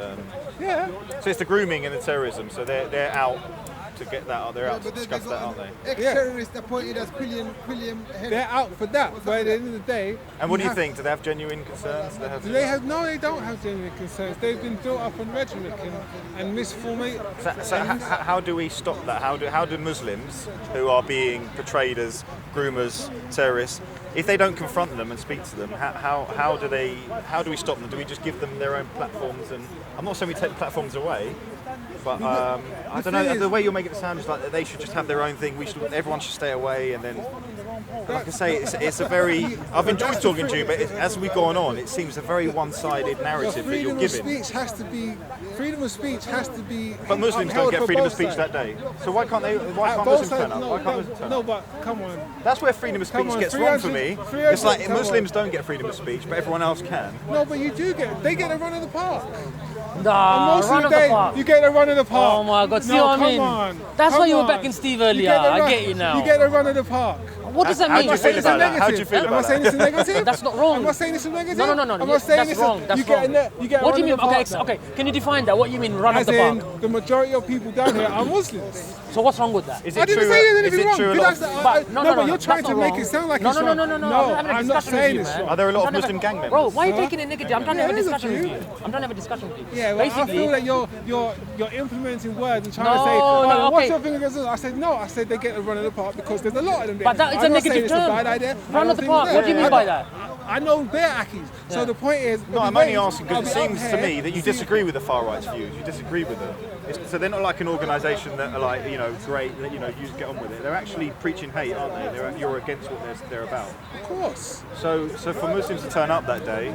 Yeah. so it's the grooming and the terrorism. So they're out to get that out. They're out to But discuss that, aren't they? Ex-terrorist appointed as Quilliam head. They're out for that. But at the end of the day. And what do you have- think? Do they have genuine concerns? Do they have no? They don't have genuine concerns. They've been built up on rhetoric and misformation. So how do we stop that? How do Muslims who are being portrayed as groomers, terrorists, if they don't confront them and speak to them, how do we stop them? Do we just give them their own platforms? And I'm not saying we take the platforms away, but I don't know. thing is- The way you're making it sound is like that they should just have their own thing. Everyone should stay away, and then. Like I say, it's a very. I've enjoyed talking to you, but as we've gone on, it seems a very one-sided narrative that you're Freedom of giving. speech has to be. Freedom of speech has to be. But Muslims don't upheld get for freedom of both speech sides. that day. So why can't they? Why At can't both Muslims turn sides, up? no, Why can't Muslims turn no, up? but come on. That's where freedom of Come speech on, gets wrong for 300 me. 300 It's like come Muslims don't get freedom of speech, but everyone else can. No, but you do get. They get a run of the park. Nah, Most run of of the the day, park. you get a run of the park. Oh my God, see No, what I come mean? on. That's Come why you were on. backing Steve You earlier. get the I run- get you now. You get a run of the park. What does that How mean? do you feel Is about it that? How do you negative? feel Am I about saying that? this is negative? That's not wrong. Am I saying this is negative? No. Am I Yeah, saying that's this wrong. Is, That's you get wrong. you get a What do run you of mean? the Okay, park okay. Can you define that? What you mean, run of As the in, park? the majority of people down here are Muslims. So what's wrong with that? Is I it didn't true? say there's Is anything it wrong. true? But but you're trying that's to not make wrong. it sound like no, it's no, wrong. no, no, no, No, I'm having a I'm not discussion saying with it's you, man. wrong. Are there a lot I'm of trying to Muslim have- gang members? Bro, why are you Huh? taking it negative? I'm trying to have a Yeah, discussion there's a with you. I'm trying to have a discussion with you. Yeah, well, I Basically, feel that you're implementing words and trying to No, say, no, what's okay. your thing against us? I said no. I said they get a run of the park because there's a lot of them there. But that is I'm a not negative saying it's a term. bad idea. I Run don't of the think park. it's What do you there. mean by that? I know they're Akis. So the point is, No, I'm only asking because it seems to me that you disagree with the far right's views. You disagree with them. So they're not like an organisation that are like, great, that, you just get on with it. They're actually preaching hate, aren't they? You're against what they're about. Of course. So for Muslims to turn up that day,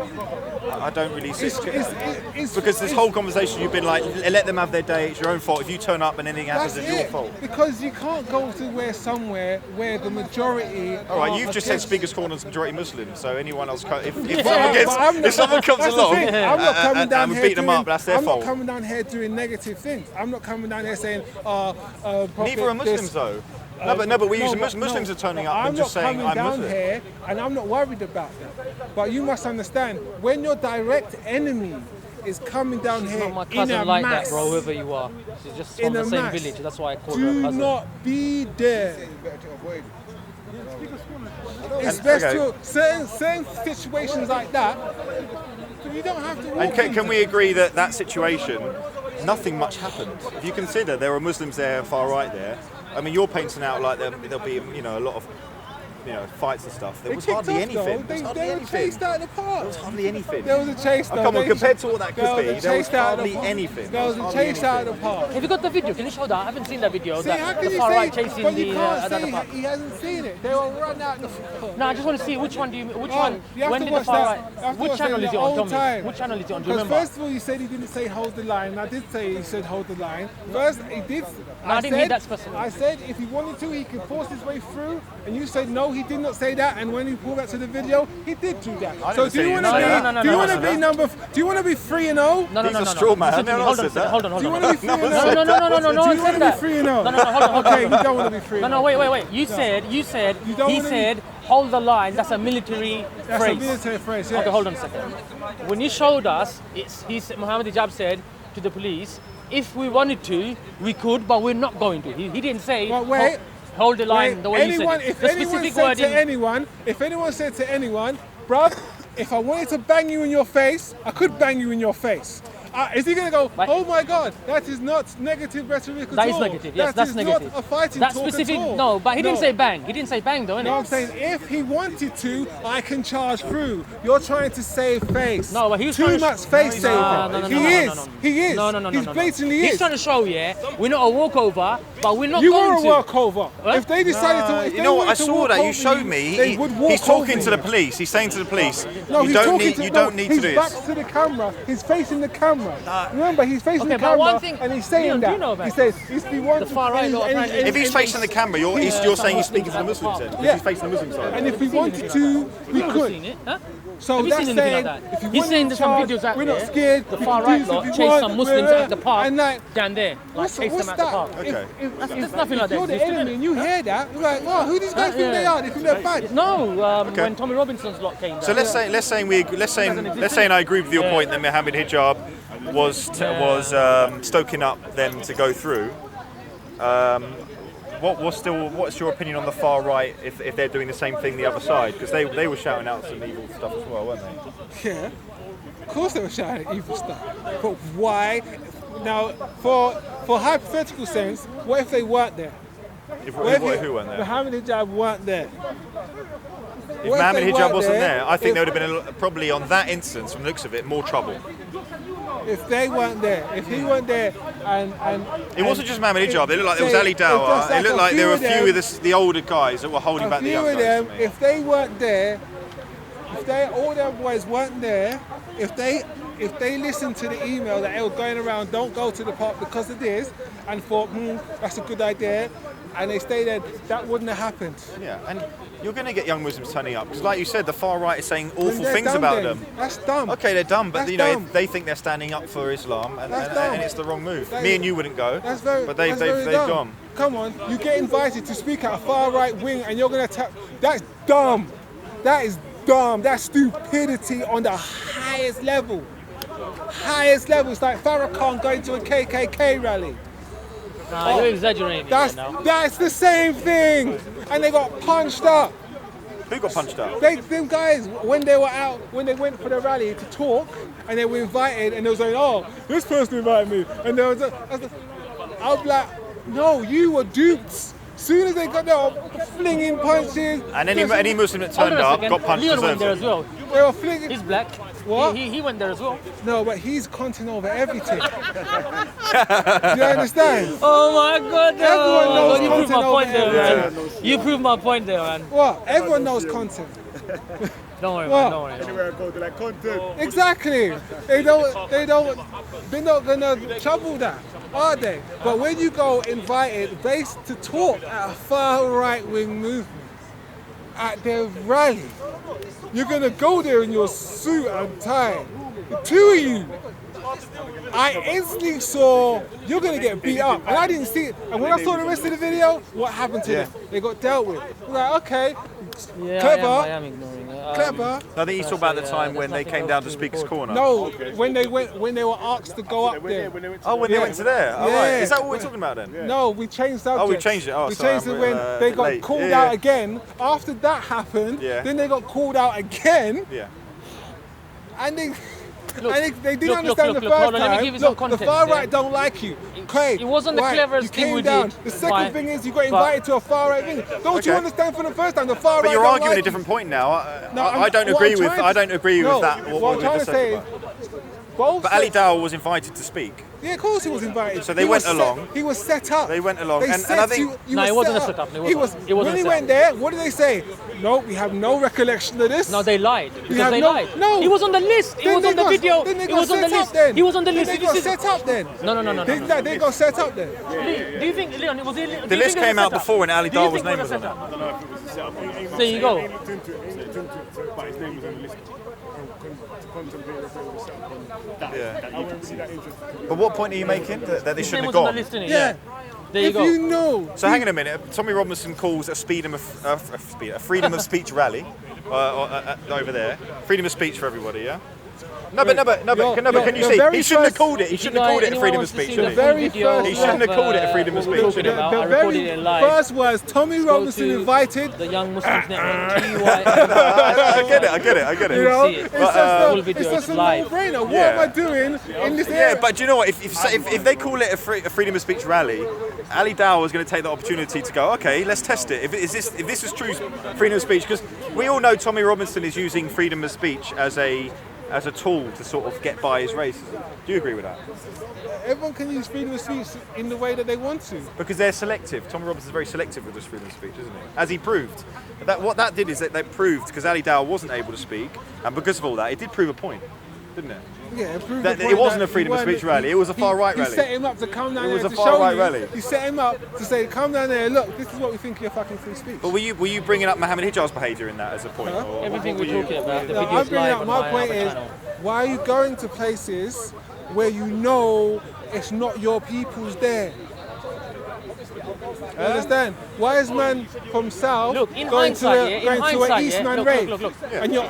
I don't really see It's because this whole conversation you've been like, let them have their day. It's your own fault. If you turn up and anything happens, that's it's your it. fault. Because you can't go to somewhere where the majority. All right, are you've just said against- Speaker's Corner's majority Muslim. So anyone else, if But someone comes that's the along thing. I'm not coming and down we here beat them doing- up, that's their I'm fault. not coming down here doing negative things. I'm not coming down here saying, Neither are Muslims though. No, but we use Muslims are turning up and just saying, I'm I'm not coming down Muslim. here, and I'm not worried about that. But you must understand, when your direct enemy is coming down here Not my in cousin a like mass, that, bro. Whoever you are, she's just in from the a same mass, village. That's why I called her a do cousin. not be there. Better to avoid. It's And- best okay. to certain situations like that. You don't have to. And walk can into. we agree that situation, nothing much happened? If you consider there are Muslims there and far right there, I mean, you're painting out like there'll be a lot of fights and stuff. There They was kicked hardly off, anything. though. There was hardly They were anything. chased out of the park. There was hardly anything. There was a chase though. Oh, come on, They- compared to what that there could was be, a there was chase out of the hardly park. anything. There was a hardly chase out of anything. the park. Have you got the video? Can you show that? I haven't seen that video. See, how The can you far say? right chasing But you the can't other say park. he hasn't seen it. They will run out the. No, I just want to see which one do you? Which Oh, one? you have When to did the watch far that. right? You have to Which watch that channel in is the it on? old Tell me. time. Which channel is it on? Do you Because remember? first of all, you said he didn't say hold the line. I did say he said hold the line. First, he did. I didn't hear that specifically. I said if he wanted to, he could force his way through. And you said no, he did not say that. And when he pulled back to the video, he did do that. I So didn't do say you he want to didn't be? say that. Do you No, want no, to no, be number? Do you want to be 3-0? No, He's a straw man. Listen to me. No one Hold said on, that. hold on, Do you hold want on. to be 3-0? No, no, no, no, no, no, no Do one you want said to that. be 3-0? No, no, no, hold on, hold on. Okay, you don't want to be 3-0. No, no, wait. You said, You don't he wanna be- said, hold the line. That's a military That's a phrase. military phrase. Yeah. Okay, hold on a second. When you showed us, Mohammed Hijab said to the police, if we wanted to, we could, but we're not going to. He didn't say, But wait. hold the line Wait, the way you said it. If The anyone specific said wording. if anyone said to anyone, bruv, if I wanted to bang you in your face, I could bang you in your face. Is he going to go, Right. oh my God, that is not negative rhetoric at That is all. negative, yes, That that's is negative. not a fighting That talk specific, at all. no, but he didn't No. say bang. He didn't say bang though, innit? No, I'm saying if he wanted to, I can charge through. You're trying to save face. No, but he was too trying to much face saving. He is. He is. No, no, no, He's no, no. blatantly He's is. trying to show, we're not a walkover, but we're not You going were a to. walkover. What? If they decided to, if You they know what? I wanted to saw walk that. You over showed me. they would walk He's talking over to the you. police. He's saying to the police, No, you he's don't talking need. to, You no, don't need to his do back's this. to the camera. He's facing the camera. Remember, he's facing Okay, the but camera, one thing- and he's saying Leon, do that. you know about He says, if we want the far right law, apparently- If he's facing the camera, you're saying he's speaking to the Muslims then. Because Yeah. he's facing the Muslim side. and if we wanted to, we You've could. seen it, huh? So Have you that's seen anything saying, like that? if you He's want saying to there's some charge, videos out we're there. not scared. The we far can right do this lot if we chase want, some Muslims we're- at the park and like, down there. Like chase what's them at the that? park. Okay. There's nothing like that If you're the existing, enemy innit? and you hear that, you're like, oh, who these guys think they are? They think they're bad. No, when Tommy Robinson's lot came down. So let's say I agree with your point that Mohammed Hijab was stoking up them to go through. What's your opinion on the far right if they're doing the same thing the other side? Because they were shouting out some evil stuff as well, weren't they? Yeah, of course they were shouting evil stuff. But why? Now, for hypothetical sense, what if they weren't there? Who What if weren't there? Mohammed Hijab weren't there. If What if Mohammed they Hijab weren't wasn't there? there, I think If- there would have been probably on that instance, from the looks of it, more trouble. If they weren't there, if he weren't there, and It wasn't just Mohammed Hijab. It looked like there was say- Ali if just Dawah. It like looked like there were a few them- of the older guys that were holding back the few young of guys. them, to me. if they weren't there, all their boys weren't there, if they listened to the email that was going around, don't go to the park because of this, and thought, that's a good idea, and they stayed there, that wouldn't have happened. Yeah, and you're going to get young Muslims turning up because, like you said, the far right is saying Then awful they're things dumb about then. them. That's dumb. Okay, they're dumb, but That's dumb. dumb. They think they're standing up for Islam, and That's dumb. it's the wrong move. That Me is- and you wouldn't go, That's very, but that's very they've dumb. gone. Come on, you get invited to speak at a far right wing and you're going to tell, that's dumb. That is dumb. That's stupidity on the highest level. Highest level. It's like Farrakhan going to a KKK rally. Nah, you're exaggerating now. That's the same thing. And they got punched up. Who got punched out? Them guys, when they were out, when they went for the rally to talk, and they were invited, and they was like, oh, this person invited me, and there was I was like, no, you were duped. Soon as they got there, flinging punches. And any Muslim that turned up got punched. Leon went there as well. They were flinging. He's black. What? He went there as well. No, but he's content over everything. Do you understand? Oh my God! Everyone knows you proved my content point over there, everything. man. You proved my point there, man. What? Everyone knows content. Don't worry, What? man. Don't worry. Anywhere I go, they're like content. Exactly. They're not gonna trouble that, are they? But when you go invited based to talk at a far right wing movement at their rally, you're gonna go there in your suit and tie. The two of you. I instantly saw you're gonna get beat up, and I didn't see it. And when I saw the rest of the video, what happened to them? They got dealt with. I was like, okay, Yeah, clever. I am ignoring it. clever. I think he's talking about the time when they came down to Speaker's Corner. No, when they were asked to go up there. Oh, when they went to there? Oh, Yeah. right. Is that what we're talking about then? No, we changed subjects. Oh, we changed it. Oh, we sorry, changed it I'm, when a they bit got late. called Yeah, out yeah. again. After that happened, Yeah. then they got called out again, Yeah. and they. Look, they didn't look, understand look, the look, first hold on, let me time. give you some Look, the context, far yeah. right don't like you. Okay, It wasn't the right, cleverest you thing came we down. did, The second but- thing is you got invited to a far right thing. Don't you Okay. understand from the first time? The far But right you're don't arguing like a different point now. No, I don't what agree I'm with. trying to- I don't agree No, with that. What I'm we trying to just said say is, about. both. But Ali Dawah was invited to speak. Yeah, of course he was invited. So they He went was along. He was set up. They went along, They and set I think- you No, were it wasn't set a setup, it He wasn't. was. It wasn't when a he setup. went there, what did they say? No, we have no recollection of this. No, they lied. We Because have they no- lied. no. He was on the list. He Then was they on the got- video. Then they He got was on the set up list. then. He was on the Then list. they This got is- set up then. No. They got set up then. Do you think, Leon, it was The list came out before and Ali Dawah's name was on it. There you go. But his name was on the list. But what point are you making? That they His name shouldn't have was on the gone? list, innit? Yeah. There you If go. you know. So hang on a minute. Tommy Robinson calls a freedom of speech rally over there. Freedom of speech for everybody, yeah. No, but can you the see? very He shouldn't have first- called it. He shouldn't have called it a freedom of speech. The Should he? very video first- He shouldn't have called it a freedom of what we're speech. talking about. I The recorded very it live. first was Tommy Go Robinson to invited. The Young Muslims Network. TY. I get You it. know, see it. it's But, just a, full video, it's just it's a live. no-brainer. What Yeah. am I doing in this Yeah, area? but do you know what? If they call it a freedom of speech rally, Ali Dawah is going to take the opportunity to go, okay, let's test it. If this is true freedom of speech, because we all know Tommy Robinson is using freedom of speech as a tool to sort of get by his racism. Do you agree with that? Everyone can use freedom of speech in the way that they want to. Because they're selective. Tommy Robinson's very selective with his freedom of speech, isn't he? As he proved. What that did is that they proved, because Ali Dawah wasn't able to speak, and because of all that, it did prove a point, didn't it? Yeah, it proved That the it point wasn't that a freedom he of speech weren't- rally, it was a far-right he rally. set him up to come down It there was to a show far-right you. rally. He set him up to say, come down there, look, this is what we think you're fucking free speech. But were you bringing up Mohammed Hijab's behaviour in that as a point? Huh? or Everything what we're were you- talking about, the No, video's I'm bringing live up on my my point other is, channel. why are you going to places where you know it's not your people's there? You understand? Why is man from south Look, in going to hindsight, yeah, in going to hindsight, an East yeah, man look, rave? look.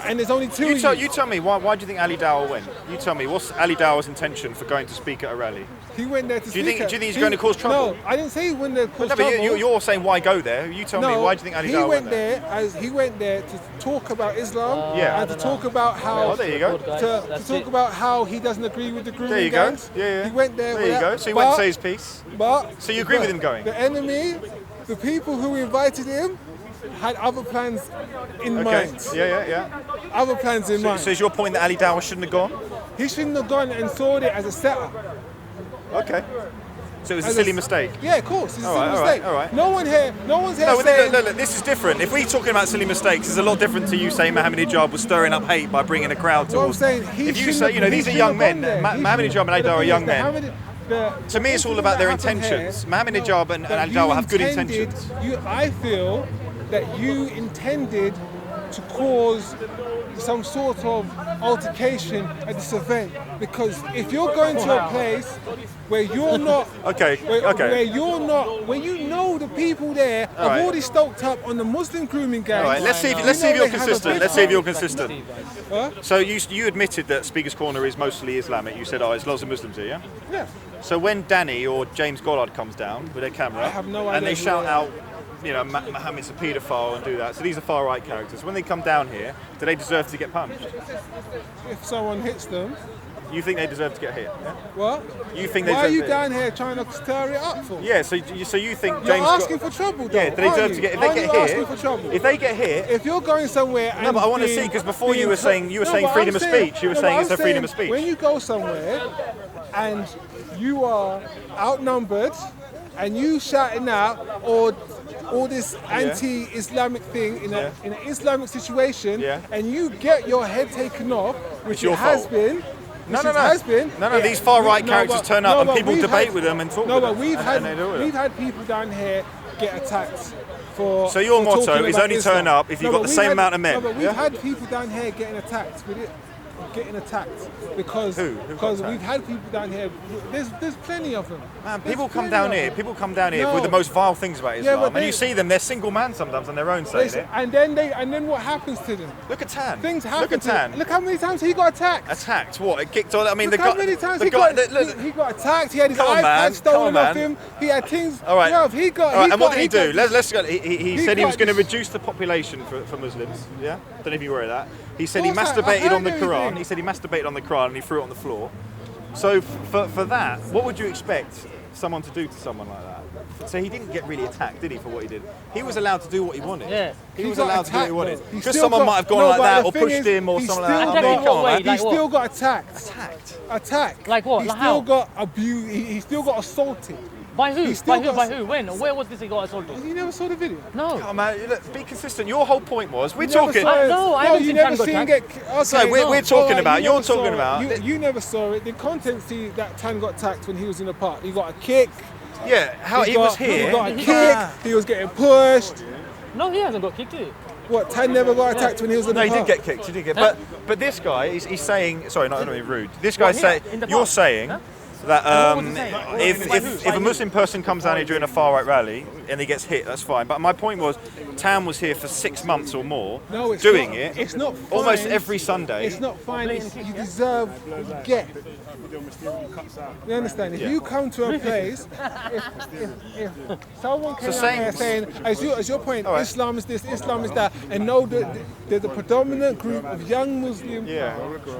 And there's only two of You tell me, why do you think Ali Dawah went? You tell me, what's Ali Dawah's intention for going to speak at a rally? He went there to Do you think- speak. do you think he's going to cause trouble? No, I didn't say he went there to cause No, but trouble. you're saying why go there? You tell me, why do you think Ali Dawah went there? He went there to talk about Islam Yeah. and to talk about how Oh, there you go. to That's talk it. about how he doesn't agree with the grooming There you go. gangs. Yeah. He went there. There with you that. go. So he went to But- say his piece. But So you agree with him going? The enemy, the people who invited him, had other plans in Okay. mind. Yeah. Other plans in mind. So is your point that Ali Dawah shouldn't have gone? He shouldn't have gone and saw it as a setup. Okay. So it was a As silly mistake. Yeah, of course. It's a All silly right, mistake. all right. No one's here No, saying. look, this is different. If we're talking about silly mistakes, it's a lot different to you saying Mohammed Hijab was stirring up hate by bringing a crowd What I'm towards. saying, he If you shouldn't say, have- he these are shouldn't young have men, gone there. He Mohammed shouldn't- Hijab and Ali but the Dawah are thing young is, men. To me, it's all about their intentions. Mohammed Hijab and Ali Dawah have good intentions. I feel that you intended to cause some sort of altercation at this event. Because if you're going to a place where you're not, where you're not, where you know the people there are already stoked up on the Muslim grooming gang. All right, let's see if you're consistent. Let's see if you're consistent. Huh? So you admitted that Speaker's Corner is mostly Islamic. You said, oh, there's lots of Muslims here, yeah? Yeah. So when Danny or James Goddard comes down with their camera I have no idea and they who shout they out, you know, Muhammad's a paedophile and do that. So these are far right characters. When they come down here, do they deserve to get punched? If someone hits them, You think they deserve to get hit? Yeah? what? You think they Why are you deserve down here trying to stir it up for? Yeah. So you think You're James? asking for trouble, though. Yeah. Do they aren't deserve you? to get? If they Aren't get you hit, asking for trouble? if they get hit. If you're going somewhere and No, but I want to being- see, because before you being were saying but freedom I'm of saying- speech. You were no, saying but it's I'm a freedom of saying speech. When you go somewhere and you are outnumbered and you shouting out or all this anti-Islamic thing in an Islamic situation, and you get your head taken off, which your it has fault. been. No. Has been. No, these far right characters turn up and people debate with them and talk No, with but them. we've and they do it. had people down here get attacked for. So your for motto talking is about only Islam. turn up if you've got but the we've same had- amount of men, No, but we've yeah? had people down here getting attacked with it. Getting attacked because Who got because attacked? we've had people down here. There's plenty of them. Man, There's people come plenty down of here. them. People come down here No. with the most vile things about Islam, but and they- you see them. They're single man sometimes on their own saying it. And then what happens to them? Look at Tan. Things happen Look at to them. Tan. Look how many times he got attacked. Attacked. What? It kicked on. I mean, Look how many times he got attacked. He had his Come on, iPad man. stolen Come on, off man. him. He had things. All right. Bruv, he got. All right, he and got, what did he do? got- Let's go. He said he was got going to this- reduce the population for Muslims. Yeah. Don't know if you were aware of that. He said he Of course I masturbated heard on the everything. Quran. He said he masturbated on the Quran and he threw it on the floor. So for that, what would you expect someone to do to someone like that? So he didn't get really attacked, did he, for what he did? He was allowed to do what he wanted. Yeah. He was got allowed to do what he attacked, wanted. though. He Because still someone got- might have gone no, like but that the or thing pushed is, him or he something like that. still I mean, got- come on, Wait, man. He like what? still got attacked. Attacked. Attacked. Like what? He Like still how? got abused. He still got assaulted. By who? He still By who? got- By who? When? Where was this he got assaulted? You never saw the video. No. Come on, man. Look, be consistent. Your whole point was we're You never talking. saw it. No, I haven't you seen never Tan got seen attacked. get. Okay, So we're talking alright, about- you you're never saw talking it. about- You never saw it. The content see that Tan got attacked when he was in the park. He got a kick. Yeah, how he was here. He got a kick. He was getting pushed. No, he hasn't got kicked, did he? What? Tan never got attacked when he was in No, the he did park. get kicked. He did get. But this guy, he's saying. Sorry, not to be rude. This What, guy's here? saying. In the You're park? saying Huh? that what was he saying? if a Muslim person comes down here during a far right rally and he gets hit, that's fine. But my point was, Tam was here for 6 months or more No, it's doing not, it. It's not fine. almost every Sunday. It's not fine. You deserve what you get. You understand? If you come to a place, if someone came out there saying, as your point, right. Islam is this, Islam is that, and know that there's a predominant group of young Muslim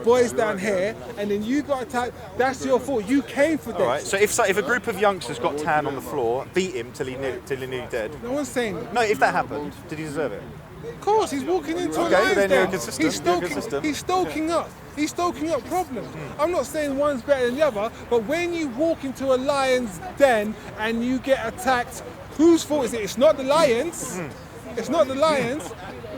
boys down here, and then you got attacked, that's your fault. You came for this. All right. So if a group of youngsters got Tan on the floor, beat him till he nearly dead. No one's saying that. No, if that happened, did he deserve it? Of course, he's walking into a Okay, lion's then you're den. consistent, He's you're stoking, consistent. he's stoking up. He's stoking up problems. I'm not saying one's better than the other, but when you walk into a lion's den and you get attacked, whose fault is it? It's not the lions. It's not the lions.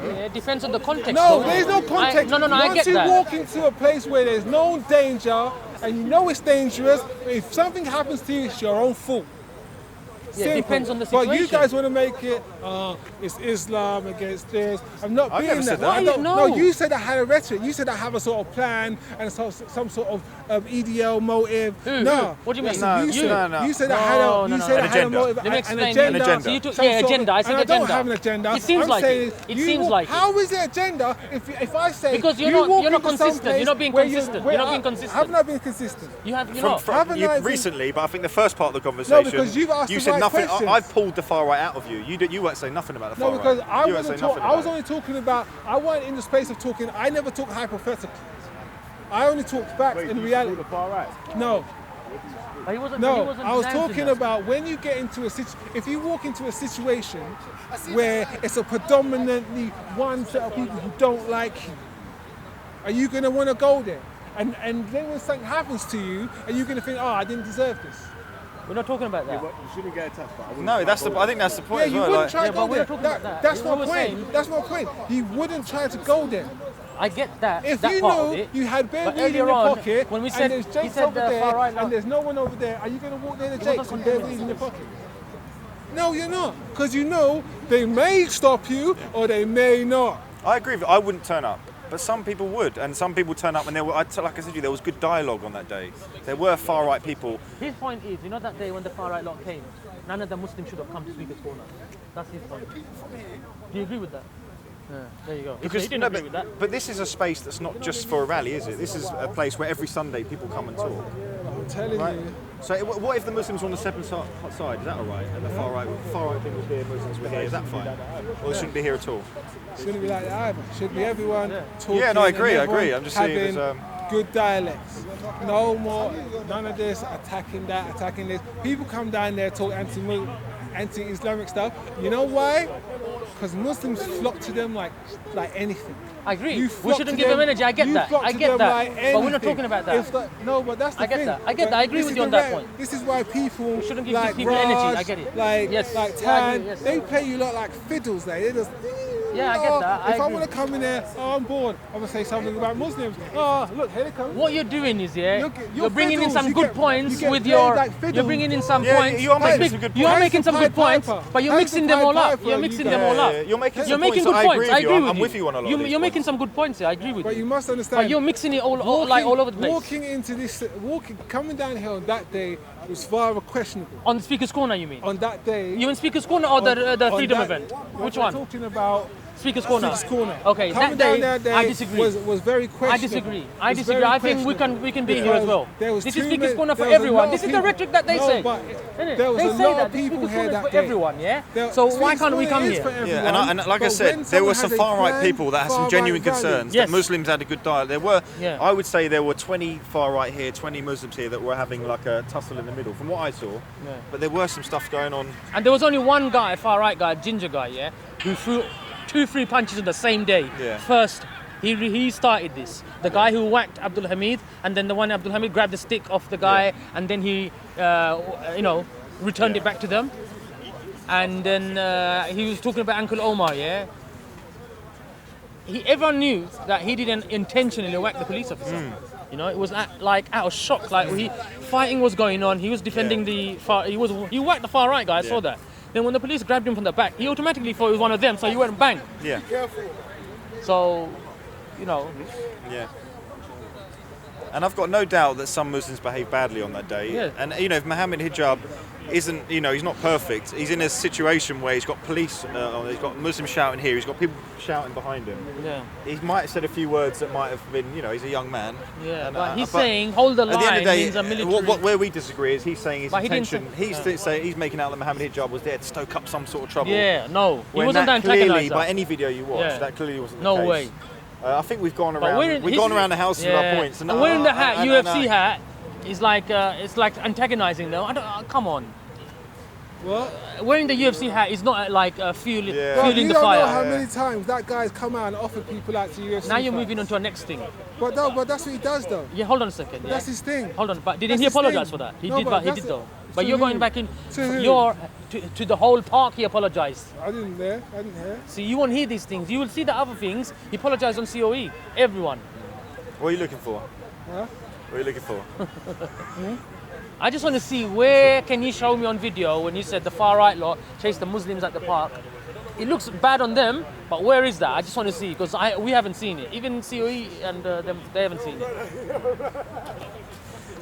Yeah, it depends on the context. No, though. there's no context. No, I Once get you that. walk into a place where there's no danger and you know it's dangerous, if something happens to you, it's your own fault. Yeah, it Simple. depends on the But you situation. guys want to make it, it's Islam against this. I'm not I've being never that. said that. I don't- No. No, you said I had a rhetoric. You said I have a sort of plan and some sort of EDL motive. Who? No. What do you mean? No, You said, no. you said I had a, No, you no, said no. I An had a agenda. motive, Let me an explain. agenda. An agenda. So you took- some yeah, sort of- agenda. I said and I don't agenda. have an agenda. It seems I'm like saying it. It you seems walk- like it. How is it agenda if I say Because you're you not- walk you're not into some consistent. place You're not being where consistent. where You're not I- being consistent. Haven't I been consistent? You're not. Haven't I been- Recently, but I think the first part of the conversation. because you've asked you the said right nothing. questions. I've pulled the far right out of you. You weren't saying nothing about the No, far because right. I You weren't saying wasn't talking. nothing I was about only talking about. I wasn't in the space of talking. I never talk hypothetical. I only talk facts in reality. The far right. No, But he wasn't. he no. wasn't I was dancing talking that. about when you get into a if you walk into a situation where it's a predominantly one set of people who don't like you, are you going to want to go there? And then when something happens to you, are you going to think, oh, I didn't deserve this? We're not talking about that. But you shouldn't get attacked. But I wouldn't No, that's the. I think that's the Yeah, point as you well. wouldn't Like, try Yeah, to but go we're there. not talking about that. That's You my know what we're point. saying? That's my point. You wouldn't try to go there. I get that. If that you part know of it. you had bare But weed in earlier your on, pocket when we and said- there's he Jakes said over the there far right and there's no one over there, are you going to walk near the wasn't Jakes with bare condemning weed in your us. pocket? No, you're not. Because you know they may stop you or they may not. I agree. I wouldn't turn up, but some people would, and some people turn up, and like I said to you, there was good dialogue on that day. There were far right people. His point is, you know that day when the far right lot came, none of the Muslims should have come to Speaker's Corner. That's his point. Do you agree with that? Yeah, there you go. Because he didn't agree with that. But this is a space that's not just for a rally, is it? This is a place where every Sunday people come and talk. I'm telling you. So what if the Muslims were on the separate side? Is that all right? And the far right people here, Muslims were here. Is that fine? Or it shouldn't be here at all? Shouldn't be like that either. Should be everyone talking. Yeah, no, I agree. and I'm just saying having good dialects. No more, none of this attacking that, attacking this. People come down there talk anti-Islamic stuff. You know why? Because Muslims flock to them like anything. I agree. We shouldn't give them energy. I get that. I get that. But we're not talking about that. No, but that's the thing. I get that. I agree with you on that point. This is why people We shouldn't give like these people Raj, energy. I get it. Like Yes. like Yeah, I Tan, agree, yes. they play you lot like fiddles. They just. Yeah, I get that. I If I agree. want to come in there, I'm bored. I'm gonna say something about Muslims. Oh, look, here they come. What you're doing is, You're bringing in fiddles. some You good get- points you get with played your. like fiddles. You're bringing in some Yeah, points. you are making some good You are points. making some good points, but you're mixing them all up. You're mixing them all up. You're making some You're making points good that points. I I agree with agree you. with I'm you. with you on a lot of these You're making points. some good points here. I agree with But you. you must understand. But you're mixing it all over the place. Walking into this, coming down here on that day was rather questionable. On the Speaker's Corner, you mean? On that day. You in Speaker's Corner or the on Freedom that- event? Which we're one? talking about Speaker's Corner. Speaker's Corner. Okay, Coming that down day, that I day disagree. was very questionable. I disagree. I It's disagree. very I think we questionable. can be here as well. There was This too is Speaker's many- Corner for there was a everyone. lot This of is the people- rhetoric that they No, say. but Innit? there was They a say lot that of this people Speaker's here Corner is that for day. everyone, yeah? So why Speaker's can't we Corner come is here? for Yeah, everyone, and like I but said, when there were someone some has a far right planned people that had some far-right genuine rally- concerns. Yes. That Muslims had a good dialogue. There were, Yeah. I would say, there were 20 far right here, 20 Muslims here that were having like a tussle in the middle, from what I saw. Yeah. But there were some stuff going on. And there was only one guy, a far right guy, a ginger guy, yeah, who threw 2-3 punches on the same day. Yeah. First, he started this. The guy who whacked Abdul Hamid, and then the one Abdul Hamid grabbed the stick off the guy, and then he, returned it back to them. And then he was talking about Uncle Omar, yeah. Everyone knew that he didn't intentionally whack the police officer. You know, it was out of shock. Like fighting was going on. He was defending the far. He whacked the far right guy. I saw that. Then when the police grabbed him from the back, he automatically thought it was one of them. So he went and bang. Yeah. So, Yeah. And I've got no doubt that some Muslims behaved badly on that day. Yeah. And if Mohammed Hijab isn't, he's not perfect. He's in a situation where he's got police, he's got Muslims shouting here, he's got people shouting behind him. yeah. He might have said a few words that might have been, he's a young man. Yeah, And, but he's saying hold the line at the end of the day, means a military. where we disagree is he's saying his But he didn't intention. He's making out that Mohammed Hijab was there to stoke up some sort of trouble. Yeah, no, he When wasn't that the antagonizer. clearly, by any video you watch, Yeah. that clearly wasn't No the case. way. I think we've gone But around. We've gone around the house with our points. And wearing the hat, UFC hat, is like it's like antagonizing them. Come on. What? Wearing the UFC hat is not like fueling Well, you the don't fire. know how many times that guy's come out and offered people out to UFC. Now you're fights. moving on to the next thing. But that's what he does though. Yeah, hold on a second. Yeah. That's his thing. Hold on, but didn't That's he his apologize thing. for that? He No, did, but but he that's did it. though. But To you're going who? back in. To who? To the whole park. He apologized. I didn't hear. See, you won't hear these things. You will see the other things. He apologized on COE. Everyone. What are you looking for? Huh? What are you looking for? I just want to see where can you show me on video when you said the far right lot chased the Muslims at the park. It looks bad on them, but where is that? I just want to see because we haven't seen it. Even COE and they haven't seen it.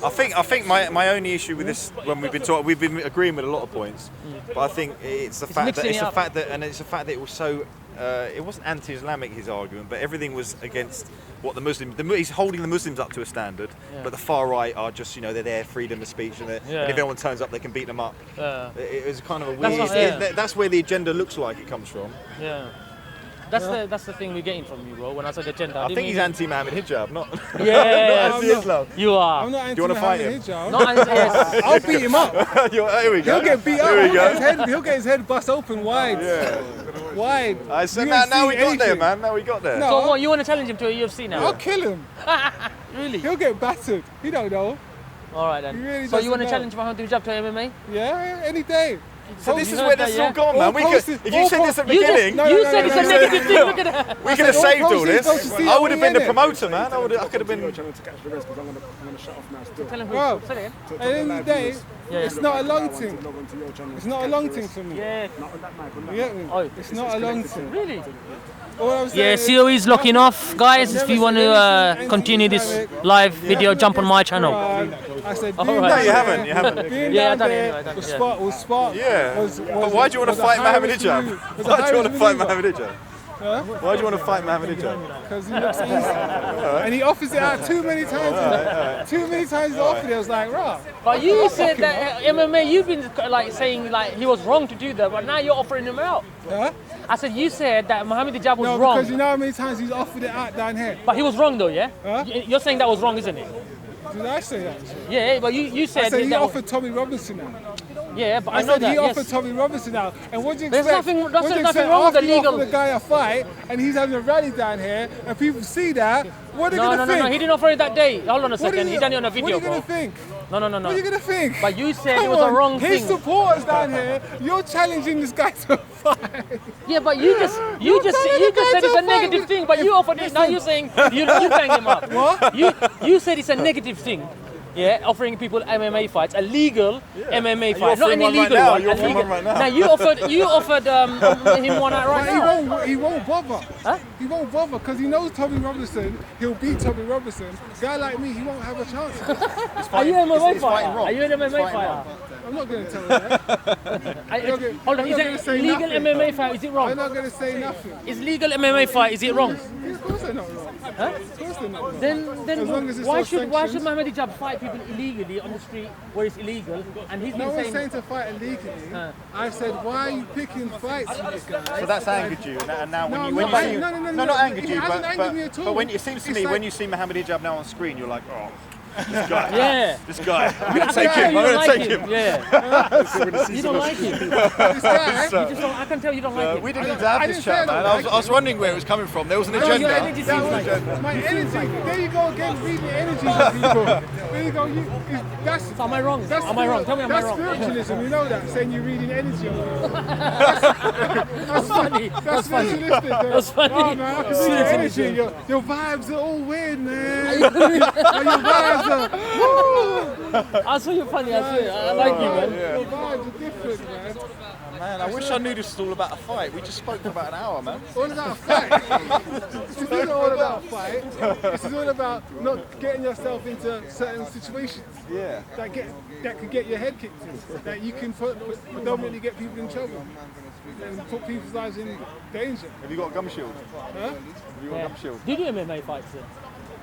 I think my only issue with this, when we've been talking, we've been agreeing with a lot of points, but I think it's the fact mixing that it up. it was so. It wasn't anti-Islamic, his argument, but everything was against what the Muslims. He's holding the Muslims up to a standard, but the far right are just, they're there, freedom of speech, and if anyone turns up, they can beat them up. It was kind of a weird. That's where the agenda looks like it comes from. Yeah. That's the thing we're getting from you, bro. When I said agenda, I think he's anti-Mohammed Hijab, not Yeah, not anti-Islam. you are. I'm not Do you wanna fight him? hijab. Yes. I'll beat him up. Here we go. He'll get beat up. Here we go. He'll get his head bust open wide. Yeah. Wide. I said, You man, ain't now we seen got there, anything. man. Now we got there. No. So what? You want to challenge him to a UFC now? I'll kill him. Really? He'll get battered. He don't know. All right then. He really So you want to doesn't know. challenge Mohammed Hijab to MMA? Yeah, any day. So this you is heard where that, this yeah? all gone, man. All We could, posted- if you all said this at the You beginning, No, you no, said no, it's no, a no. negative thing. Look at that. we could have all saved all posted this. supposed to see I would it have been the all promoter, man. I could have You're been. trying to catch the rest because I'm gonna shut off now still. Tell him Bro, who. Say it again. at the end of the day, Yeah. It's not a long thing. Log onto your channel. It's not a long thing for me. Yeah. You get me? Oh. It's not a long thing. Really? All I'm saying Yeah, is- COE is locking off, guys. If you want to continue this live video, jump on my channel. I said, All being right. No, down you there- haven't. You haven't. Being Yeah, I down done it there anyway, I done it, was yeah. Spark. Yeah. Was But why do you want to was a fight high Mohammed risk Hijab? move. Was a Why do high you want to risk fight maneuver. Mohammed Hijab? Why do you want to fight Mohammed Hijab? Because he looks easy. And he offers it out too many times. Too many times he offered it. I was like, rah. But you said that MMA, you've been like saying like he was wrong to do that, but now you're offering him out. Huh? I said you said that Mohammed Hijab was No, wrong, because you know how many times he's offered it out down here. but he was wrong though, yeah? Huh? You're saying that was wrong, isn't it? Did I say that? Yeah, but you I said said he that offered Tommy Robinson out. yeah, but I, I know said that. he Yes. offered Tommy Robinson out. And what do you There's expect? nothing- What do you nothing expect wrong with the after you legal- offer the guy a fight and he's having a rally down here and people see that? What are they No, gonna no, think? no, he didn't offer it that day. Hold on a What are second, he you- done it on a video, What are you bro. gonna think? No, no, no, What are you no. gonna think? But you said Come it was a on, wrong his thing. supporters down here, you're challenging this guy to a fight. Yeah, but you just telling said the it's guy a to negative fight. thing, but you offered it. Now you're saying you bang him up. What? You said it's a negative thing. Yeah, offering people MMA fights, a legal MMA You're fight, not offering an one right illegal now, one. you're a offering legal- one right now. Now you offered him one out right But now. he won't bother. Huh? He won't bother because he knows Tommy Robinson. He'll beat Tommy Robinson. A guy like me, he won't have a chance. Are you an MMA it's fighting fighter? wrong. Are you an MMA fighting fighter? I'm not going to tell him that. Hold on, I'm is not gonna it say legal nothing. MMA fight? Is it I'm wrong? not going to say nothing. Is legal MMA fight? Is it wrong? Of course they're not wrong. Huh? Of course they're not wrong. Then As long as it's why not should sanctioned. Mohammed Hijab fight people illegally on the street where it's illegal? And he's No been one's saying saying to fight illegally. I said, why are you picking fights with this guy? So that's angered you, and now No, when you no, see, no, not angered it you, hasn't but angered me at all. when it seems to It's me like- when you see Mohammed Hijab now on screen, you're like, oh, this guy, Yeah. this guy, I'm I gonna can take tell him, you I'm don't gonna like take him. him. Yeah. You don't like him. This guy, You just don't, I can tell you don't like him. We didn't I have didn't this say chat, I don't man. like I was wondering where it was coming from. There was an Your agenda. energy seems like it. my energy. There you go again, reading energy of people. There you go. That's So am I wrong? That's Am I wrong? Tell me, am I that's wrong? spiritualism, you know that, saying you're reading energy. That's funny. That's spiritualistic. That's funny. Oh, man, I can see your Seriously. energy. Your vibes are all weird, man. Your vibes are... I saw you funny. I like you, man. Your vibes are different, man. Man, I wish I knew this was all about a fight. We just spoke for about an hour, man. All about a fight. This isn't all about a fight. This is all about not getting yourself into certain situations Yeah. that could get your head kicked in. That you can predominantly get people in trouble and put people's lives in danger. Have you got a gum shield? Huh? Have you got a gum shield? Do you do MMA fights then?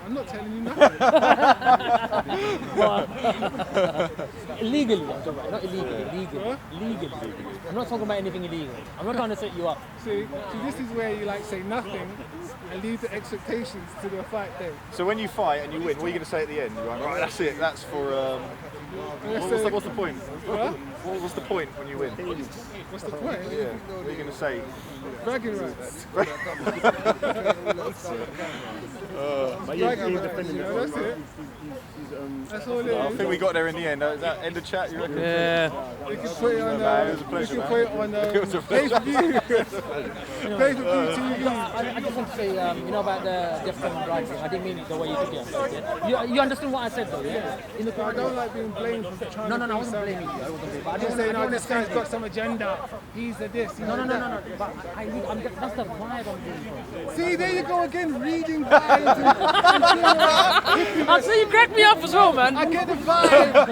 I'm not telling you nothing. Illegally, I'm talking about. Not illegally. Legally. Huh? Legally. I'm not talking about anything illegal. I'm not trying to set you up. See, this is where you like say nothing and leave the expectations to the fight day. So when you fight and you win, what are you going to say at the end? You're like, right, that's it. That's for. What's the point? Huh? What was the point when you win? What's the point? Yeah. What are you going to say? Bragging rights. But yeah, Bragging he's rights, defending you it. know, that's it. That's all it I is. think we got there in the end. Is that end of chat? You reckon? Yeah. We can put it on. Man, it was a pleasure, We can man. put it on It was a pleasure. pay-per-view. Pay-per-view TV. I just want to say, you know about the Defcon drive thing. I didn't mean it the way you took it. Yeah? You understand what I said though, yeah? In the I don't like being blamed for trying No, to I do wasn't something. blaming you. I wasn't blaming you. But I Just just saying, I oh, don't this guy's got some agenda. He's a this. He's No. a that. But that's the vibe I'm doing. See, there you go again, reading vibes. And I see you crack me up as well, man. I get the vibe, but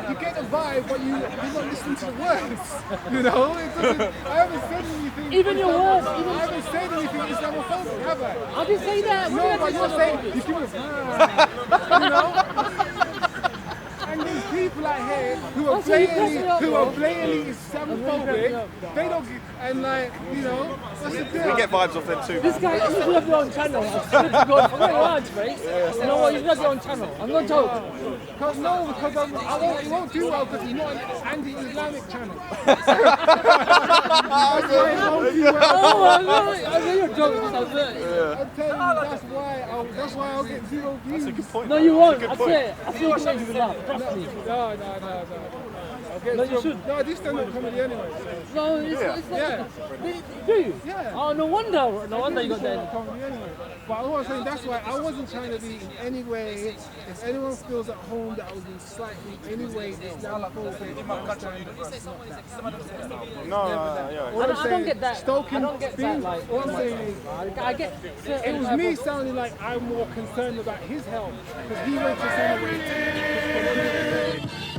you get the vibe, but you're not listening to the words. You know, it doesn't, I haven't said anything. Even your words, I haven't said anything Islamophobic, have I? I didn't say that. No, but you're saying you give us, you know. And these people out here who are so you press me up, blatantly Islamophobic, they don't get, and like, you know, what's the deal? We get vibes off them too. This guy, you should have your own channel. I swear to God, forget your words, mate. You know what? You should have your own channel. I'm not joking. Because it won't do well because he's not an anti-Islamic channel. That's why it won't do well. Oh, I know you're joking. I swear. I'm telling you, that's why I'll get 0 views. That's a good point. No, you won't. That's a I good point. swear. I feel you can make you laugh. Trust me. No. No, you should. No, I do stand-up comedy anyway. No, it's not. Yeah. Do you? Yeah. Oh, no wonder. No wonder you got stand-up that. comedy anyway. But all I'm saying, that's why I wasn't trying to be in any way, if anyone feels at home that I was being slightly anyway Islamophobic, No, I don't get that. Stoking I don't get that. things, Like, all I'm saying is, I get. it was me sounding like I'm more concerned about his health because he went to somewhere.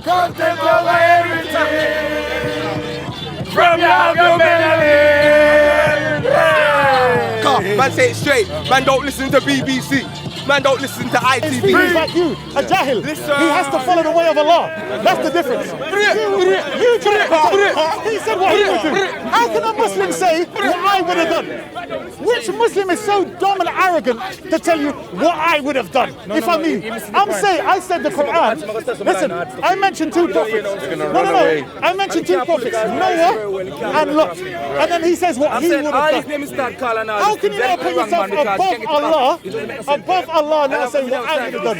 Come take over everything from your Benjamin. Come, man, say it straight. Man, don't listen to BBC. Man, don't listen to ITV. He's like you, a jahil. He has to follow the way of Allah. That's the difference. You he said what he would do. How can a Muslim say what I would have done? Which Muslim is so dumb and arrogant to tell you what I would have done? If I mean, I said the Quran. Listen, I mentioned two prophets. No. I mentioned two prophets, Noah and Lot. And then he says what he would have done. How can you not put yourself above Allah? Above Allah now saying what I would have done.